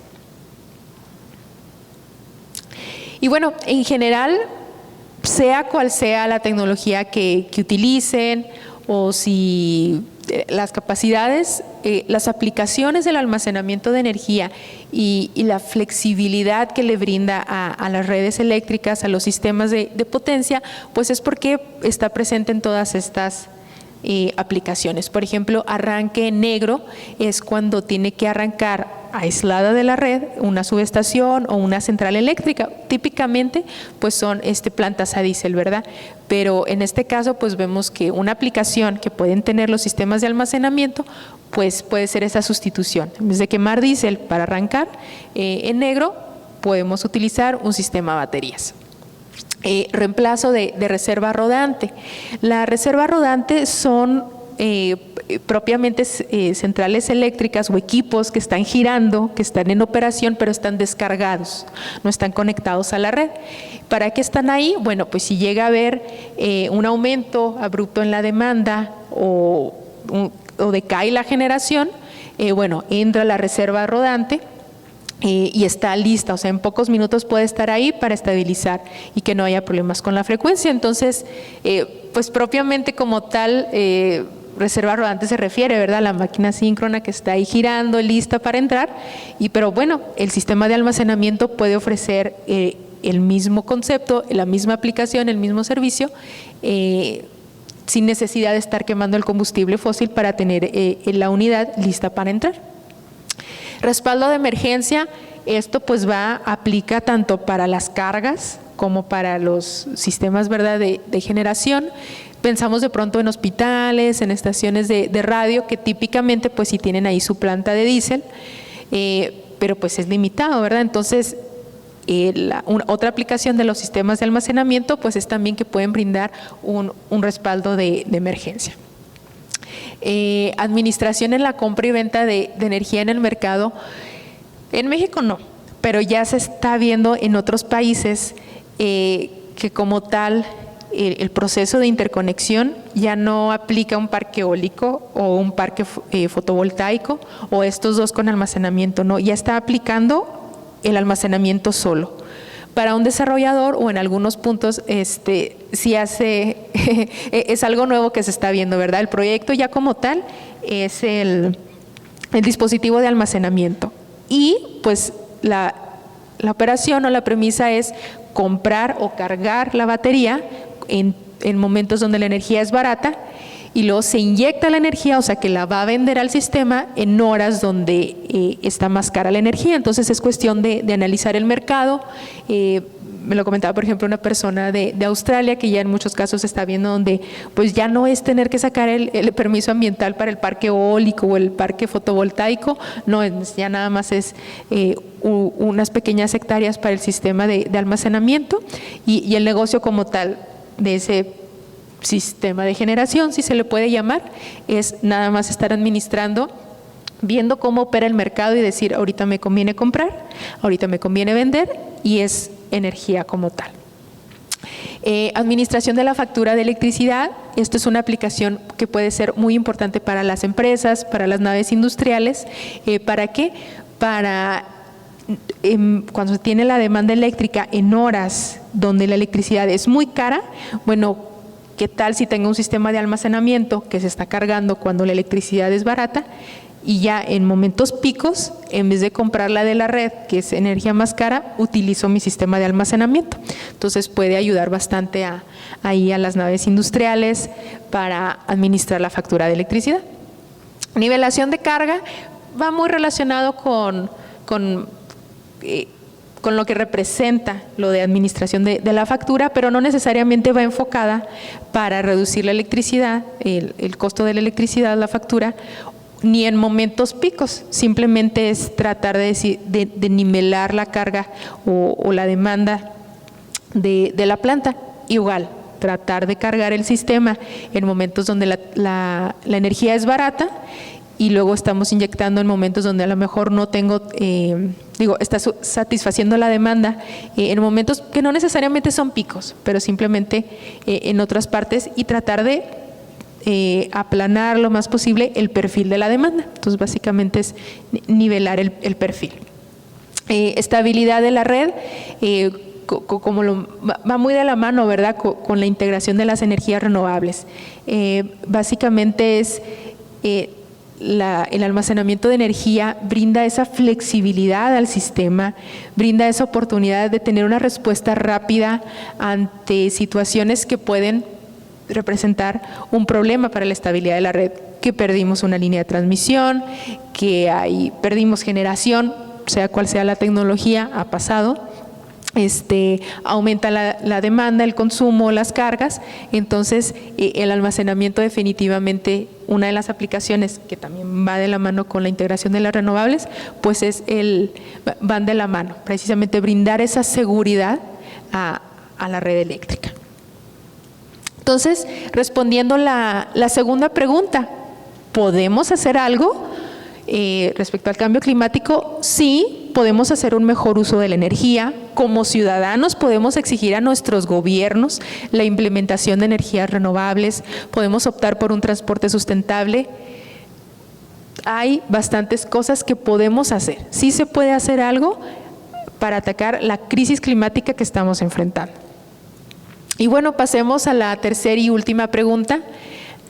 Y bueno, en general, sea cual sea la tecnología que utilicen o si las capacidades, las aplicaciones del almacenamiento de energía y la flexibilidad que le brinda a las redes eléctricas, a los sistemas de potencia, pues es porque está presente en todas estas aplicaciones. Por ejemplo, arranque negro es cuando tiene que arrancar aislada de la red una subestación o una central eléctrica. Típicamente pues son plantas a diésel, ¿verdad? Pero en este caso pues vemos que una aplicación que pueden tener los sistemas de almacenamiento pues puede ser esa sustitución. En vez de quemar diésel para arrancar en negro, podemos utilizar un sistema de baterías. Reemplazo de reserva rodante. La reserva rodante son propiamente centrales eléctricas o equipos que están girando, que están en operación, pero están descargados, no están conectados a la red. ¿Para qué están ahí? Bueno, pues si llega a haber un aumento abrupto en la demanda o decae la generación, bueno, entra la reserva rodante y está lista, o sea, en pocos minutos puede estar ahí para estabilizar y que no haya problemas con la frecuencia. Entonces, pues propiamente como tal, reserva rodante se refiere, ¿verdad?, a la máquina síncrona que está ahí girando, lista para entrar, pero bueno, el sistema de almacenamiento puede ofrecer el mismo concepto, la misma aplicación, el mismo servicio, sin necesidad de estar quemando el combustible fósil para tener la unidad lista para entrar. Respaldo de emergencia, esto pues aplica tanto para las cargas como para los sistemas, ¿verdad?, de generación. Pensamos de pronto en hospitales, en estaciones de radio que típicamente pues sí tienen ahí su planta de diésel, pero pues es limitado, ¿verdad? Entonces, otra aplicación de los sistemas de almacenamiento pues es también que pueden brindar un respaldo de emergencia. Administración en la compra y venta de energía en el mercado. En México no, pero ya se está viendo en otros países que como tal el proceso de interconexión ya no aplica un parque eólico o un parque fotovoltaico o estos dos con almacenamiento, no, ya está aplicando el almacenamiento solo. Para un desarrollador o en algunos puntos sí hace, es algo nuevo que se está viendo, ¿verdad? El proyecto ya como tal es el dispositivo de almacenamiento y pues la operación o la premisa es comprar o cargar la batería en momentos donde la energía es barata y luego se inyecta la energía, o sea que la va a vender al sistema en horas donde está más cara la energía. Entonces es cuestión de analizar el mercado. Me lo comentaba por ejemplo una persona de Australia que ya en muchos casos se está viendo donde pues ya no es tener que sacar el permiso ambiental para el parque eólico o el parque fotovoltaico, no, ya nada más es unas pequeñas hectáreas para el sistema de almacenamiento y el negocio como tal de ese sistema de generación, si se le puede llamar, es nada más estar administrando viendo cómo opera el mercado y decir, ahorita me conviene comprar, ahorita me conviene vender, y es energía como tal. Administración de la factura de electricidad. Esto es una aplicación que puede ser muy importante para las empresas, para las naves industriales. ¿Para qué? Para cuando se tiene la demanda eléctrica en horas donde la electricidad es muy cara, bueno, ¿qué tal si tengo un sistema de almacenamiento que se está cargando cuando la electricidad es barata? Y ya en momentos picos, en vez de comprarla de la red, que es energía más cara, utilizo mi sistema de almacenamiento. Entonces puede ayudar bastante ahí a las naves industriales para administrar la factura de electricidad. Nivelación de carga va muy relacionado con lo que representa lo de administración de la factura, pero no necesariamente va enfocada para reducir la electricidad, el costo de la electricidad, la factura, ni en momentos picos. Simplemente es tratar de nivelar la carga o la demanda de la planta. Igual, tratar de cargar el sistema en momentos donde la energía es barata, y luego estamos inyectando en momentos donde a lo mejor no tengo, está satisfaciendo la demanda en momentos que no necesariamente son picos, pero simplemente en otras partes, y tratar de aplanar lo más posible el perfil de la demanda. Entonces básicamente es nivelar el perfil. Estabilidad de la red, va muy de la mano, ¿verdad?, con la integración de las energías renovables. Básicamente es el almacenamiento de energía brinda esa flexibilidad al sistema, brinda esa oportunidad de tener una respuesta rápida ante situaciones que pueden representar un problema para la estabilidad de la red, que perdimos una línea de transmisión, que perdimos generación, sea cual sea la tecnología, ha pasado. Aumenta la demanda, el consumo, las cargas. Entonces el almacenamiento, definitivamente una de las aplicaciones que también va de la mano con la integración de las renovables, pues van de la mano, precisamente brindar esa seguridad a la red eléctrica. Entonces, respondiendo la segunda pregunta, ¿podemos hacer algo respecto al cambio climático? Sí, podemos hacer un mejor uso de la energía. Como ciudadanos podemos exigir a nuestros gobiernos la implementación de energías renovables, podemos optar por un transporte sustentable. Hay bastantes cosas que podemos hacer. Sí se puede hacer algo para atacar la crisis climática que estamos enfrentando. Y bueno, pasemos a la tercera y última pregunta.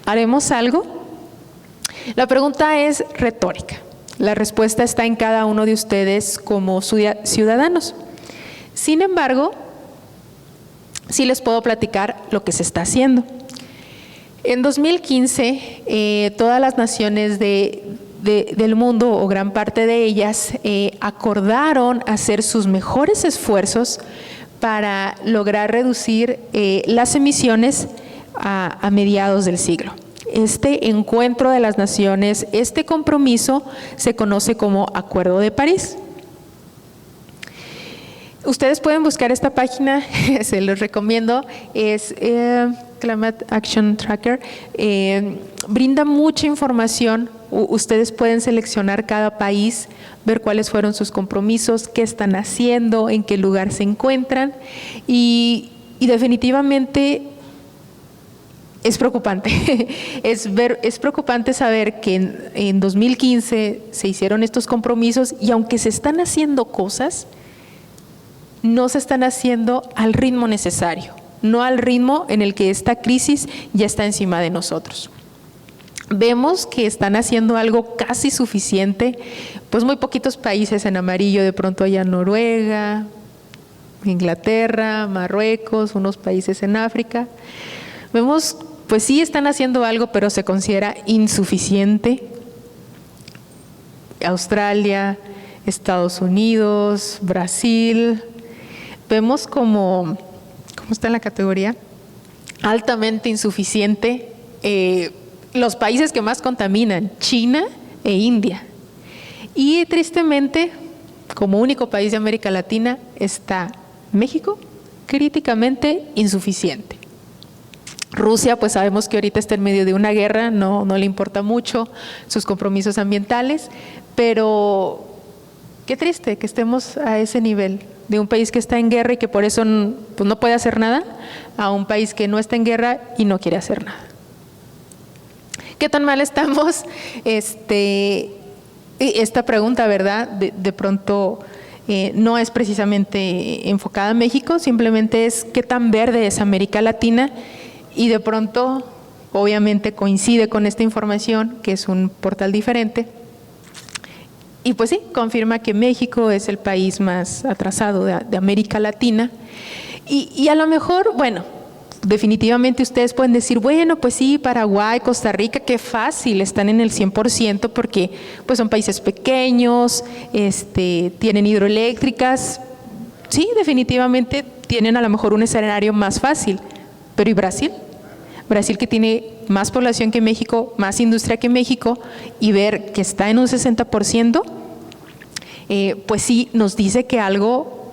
¿Haremos algo? La pregunta es retórica. La respuesta está en cada uno de ustedes como ciudadanos. Sin embargo, sí les puedo platicar lo que se está haciendo. En 2015, todas las naciones del mundo, o gran parte de ellas, acordaron hacer sus mejores esfuerzos para lograr reducir las emisiones a mediados del siglo. Este encuentro de las naciones, este compromiso, se conoce como Acuerdo de París. Ustedes pueden buscar esta página, se los recomiendo, es Climate Action Tracker. Brinda mucha información. Ustedes pueden seleccionar cada país, ver cuáles fueron sus compromisos, qué están haciendo, en qué lugar se encuentran, y definitivamente es preocupante. Es preocupante saber que en 2015 se hicieron estos compromisos, y aunque se están haciendo cosas, no se están haciendo al ritmo necesario, no al ritmo en el que esta crisis ya está encima de nosotros. Vemos que están haciendo algo casi suficiente, pues muy poquitos países en amarillo, de pronto allá Noruega, Inglaterra, Marruecos, unos países en África. Vemos, pues sí están haciendo algo, pero se considera insuficiente. Australia, Estados Unidos, Brasil. Vemos ¿cómo está en la categoría? Altamente insuficiente. Los países que más contaminan, China e India. Y tristemente, como único país de América Latina, está México, críticamente insuficiente. Rusia, pues sabemos que ahorita está en medio de una guerra, no le importa mucho sus compromisos ambientales, pero qué triste que estemos a ese nivel, de un país que está en guerra y que por eso pues no puede hacer nada, a un país que no está en guerra y no quiere hacer nada. ¿Qué tan mal estamos? Esta pregunta, ¿verdad? De pronto no es precisamente enfocada a México, simplemente es qué tan verde es América Latina, y de pronto obviamente coincide con esta información, que es un portal diferente, y pues sí, confirma que México es el país más atrasado de América Latina, y a lo mejor, bueno, definitivamente ustedes pueden decir, bueno, pues sí, Paraguay, Costa Rica, qué fácil, están en el 100% porque pues son países pequeños, tienen hidroeléctricas. Sí, definitivamente tienen a lo mejor un escenario más fácil, pero ¿y Brasil? Brasil, que tiene más población que México, más industria que México, y ver que está en un 60%, pues sí nos dice que algo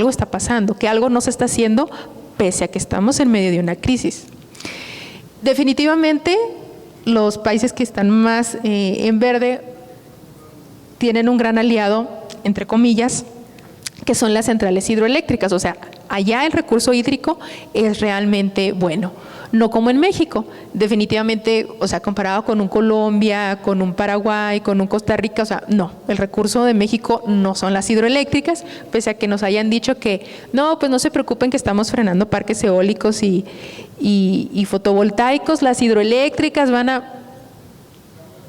está pasando, que algo no se está haciendo pese a que estamos en medio de una crisis. Definitivamente, los países que están más en verde tienen un gran aliado, entre comillas, que son las centrales hidroeléctricas. O sea, allá el recurso hídrico es realmente bueno, no como en México. Definitivamente, o sea, comparado con un Colombia, con un Paraguay, con un Costa Rica, o sea, no, el recurso de México no son las hidroeléctricas, pese a que nos hayan dicho que no, pues no se preocupen que estamos frenando parques eólicos y fotovoltaicos, las hidroeléctricas van a…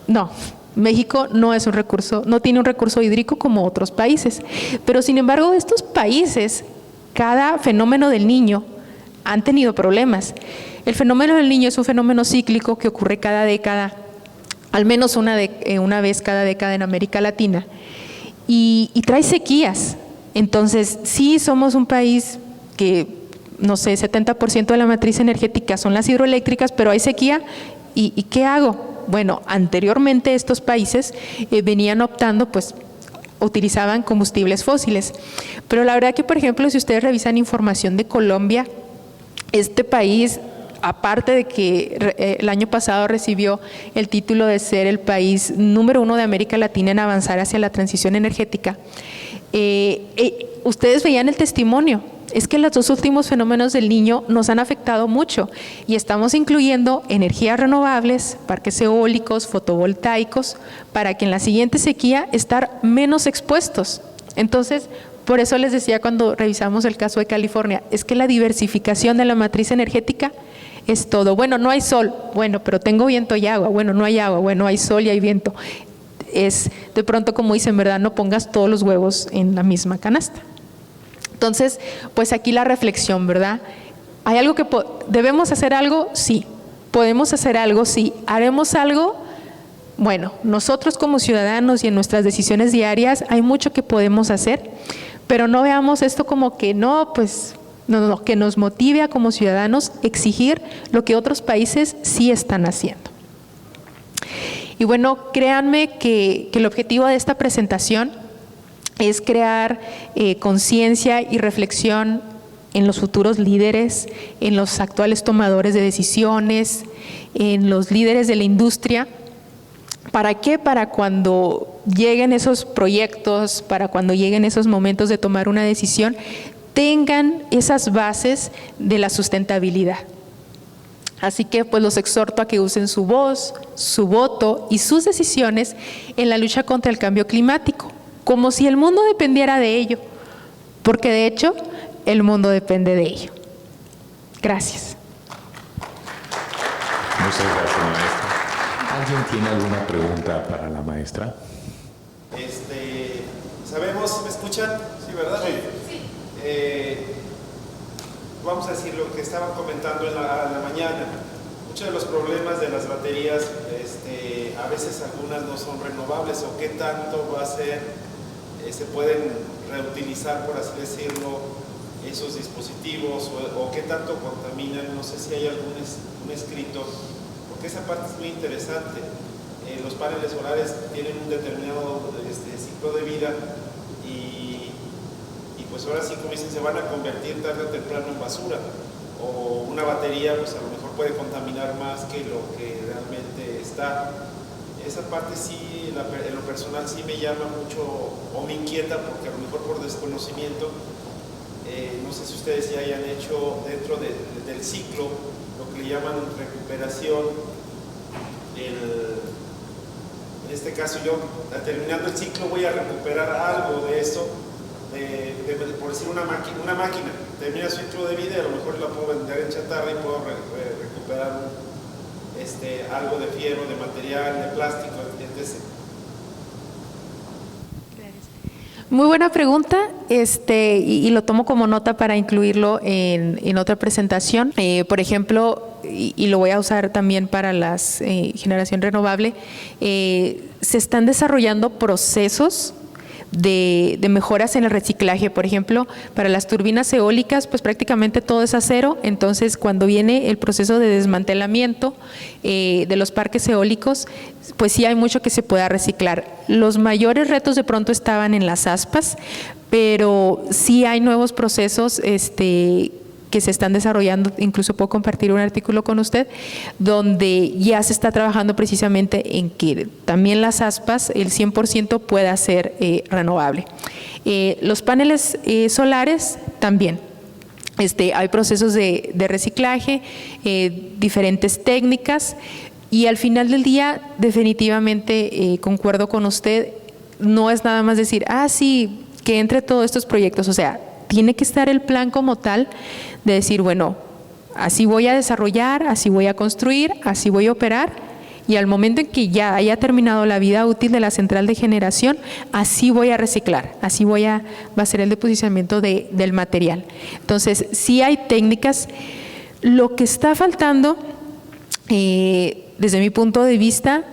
No, México no es un recurso, no tiene un recurso hídrico como otros países, pero sin embargo estos países, cada fenómeno del Niño han tenido problemas. El fenómeno del Niño es un fenómeno cíclico que ocurre cada década, al menos una vez cada década en América Latina, y trae sequías. Entonces, sí somos un país que, no sé, 70% de la matriz energética son las hidroeléctricas, pero hay sequía, ¿y qué hago? Bueno, anteriormente estos países venían optando, pues, utilizaban combustibles fósiles, pero la verdad que, por ejemplo, si ustedes revisan información de Colombia, este país, aparte de que el año pasado recibió el título de ser el país número 1 de América Latina en avanzar hacia la transición energética, ustedes veían el testimonio. Es que los dos últimos fenómenos del Niño nos han afectado mucho y estamos incluyendo energías renovables, parques eólicos, fotovoltaicos, para que en la siguiente sequía estar menos expuestos. Entonces, por eso les decía cuando revisamos el caso de California, es que la diversificación de la matriz energética es todo. Bueno, no hay sol, bueno, pero tengo viento y agua. Bueno, no hay agua, bueno, hay sol y hay viento. Es de pronto, como dicen, ¿verdad? No pongas todos los huevos en la misma canasta. Entonces, pues aquí la reflexión, ¿verdad? ¿Hay algo que debemos hacer algo? Sí. ¿Podemos hacer algo? Sí. ¿Haremos algo? Bueno, nosotros como ciudadanos y en nuestras decisiones diarias hay mucho que podemos hacer, pero no veamos esto como que no, pues, no, que nos motive a como ciudadanos exigir lo que otros países sí están haciendo. Y bueno, créanme que el objetivo de esta presentación es crear conciencia y reflexión en los futuros líderes, en los actuales tomadores de decisiones, en los líderes de la industria. ¿Para qué? Para cuando lleguen esos proyectos, para cuando lleguen esos momentos de tomar una decisión, tengan esas bases de la sustentabilidad. Así que pues los exhorto a que usen su voz, su voto y sus decisiones en la lucha contra el cambio climático, como si el mundo dependiera de ello, porque de hecho el mundo depende de ello. Gracias. Muchas gracias, maestra. ¿Alguien tiene alguna pregunta para la maestra? ¿Sabemos? ¿Me escuchan? Sí, ¿verdad? Sí. Vamos a decir lo que estaban comentando en la mañana. Muchos de los problemas de las baterías, a veces algunas no son renovables, o qué tanto va a ser, se pueden reutilizar, por así decirlo, esos dispositivos, o qué tanto contaminan. No sé si hay algún escrito, porque esa parte es muy interesante. Los paneles solares tienen un determinado ciclo de vida y pues ahora sí, como dicen, se van a convertir tarde o temprano en basura. o una batería pues a lo mejor puede contaminar más que lo que realmente está. Esa parte sí, en lo personal sí me llama mucho o me inquieta, porque a lo mejor por desconocimiento, no sé si ustedes ya hayan hecho dentro del ciclo lo que le llaman recuperación. En este caso yo, terminando el ciclo, voy a recuperar algo de eso, por decir una máquina, termina su ciclo de vida y a lo mejor la puedo vender en chatarra y puedo recuperar algo de fierro, de material, de plástico, etc. Muy buena pregunta, y lo tomo como nota para incluirlo en otra presentación. Por ejemplo, y lo voy a usar también para las generación renovable, se están desarrollando procesos de mejoras en el reciclaje. Por ejemplo, para las turbinas eólicas, pues prácticamente todo es acero. Entonces, cuando viene el proceso de desmantelamiento de los parques eólicos, pues sí hay mucho que se pueda reciclar. Los mayores retos de pronto estaban en las aspas, pero sí hay nuevos procesos que se están desarrollando. Incluso puedo compartir un artículo con usted donde ya se está trabajando precisamente en que también las aspas, el 100% pueda ser renovable. Los paneles solares también. Hay procesos de reciclaje, diferentes técnicas, y al final del día definitivamente concuerdo con usted, no es nada más decir, sí, que entre todos estos proyectos, o sea, tiene que estar el plan como tal de decir, bueno, así voy a desarrollar, así voy a construir, así voy a operar, y al momento en que ya haya terminado la vida útil de la central de generación, así voy a reciclar, así va a ser el deposicionamiento del material. Entonces, sí hay técnicas. Lo que está faltando, desde mi punto de vista,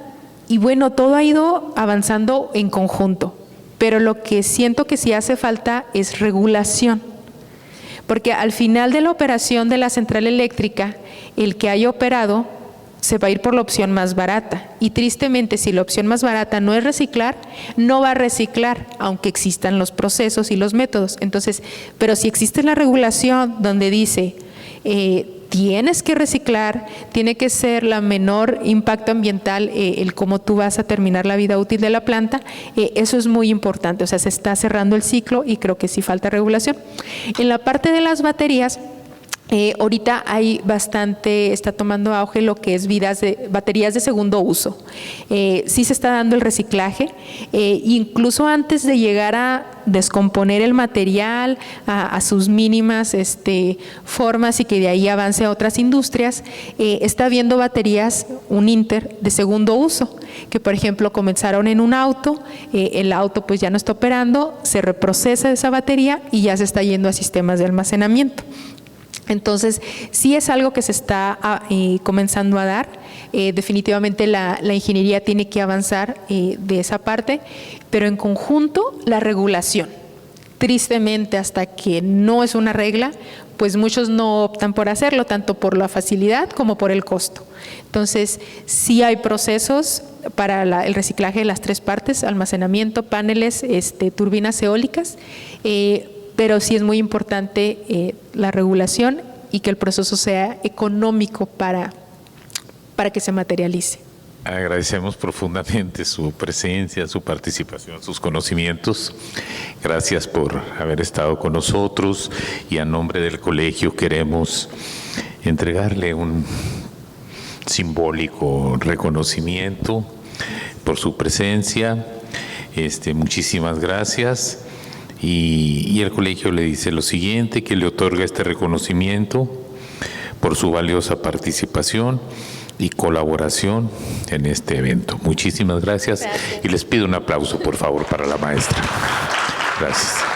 y bueno, todo ha ido avanzando en conjunto, pero lo que siento que sí hace falta es regulación, porque al final de la operación de la central eléctrica, el que haya operado se va a ir por la opción más barata, y tristemente, si la opción más barata no es reciclar, no va a reciclar, aunque existan los procesos y los métodos. Entonces, pero si existe la regulación donde dice, tienes que reciclar, tiene que ser la menor impacto ambiental, el cómo tú vas a terminar la vida útil de la planta, eso es muy importante. O sea, se está cerrando el ciclo y creo que sí falta regulación. En la parte de las baterías, ahorita hay bastante, está tomando auge lo que es baterías de segundo uso. Sí se está dando el reciclaje, incluso antes de llegar a descomponer el material a sus mínimas formas y que de ahí avance a otras industrias, está habiendo baterías, un Inter de segundo uso, que por ejemplo comenzaron en un auto, el auto pues ya no está operando, se reprocesa esa batería y ya se está yendo a sistemas de almacenamiento. Entonces, sí es algo que se está comenzando a dar. Definitivamente la ingeniería tiene que avanzar de esa parte, pero en conjunto la regulación. Tristemente, hasta que no es una regla, pues muchos no optan por hacerlo, tanto por la facilidad como por el costo. Entonces, sí hay procesos para el reciclaje de las tres partes: almacenamiento, paneles, turbinas eólicas, pero sí es muy importante la regulación y que el proceso sea económico para que se materialice. Agradecemos profundamente su presencia, su participación, sus conocimientos. Gracias por haber estado con nosotros, y a nombre del colegio queremos entregarle un simbólico reconocimiento por su presencia. Muchísimas gracias. Y el colegio le dice lo siguiente, que le otorga este reconocimiento por su valiosa participación y colaboración en este evento. Muchísimas gracias. Y les pido un aplauso, por favor, para la maestra. Gracias.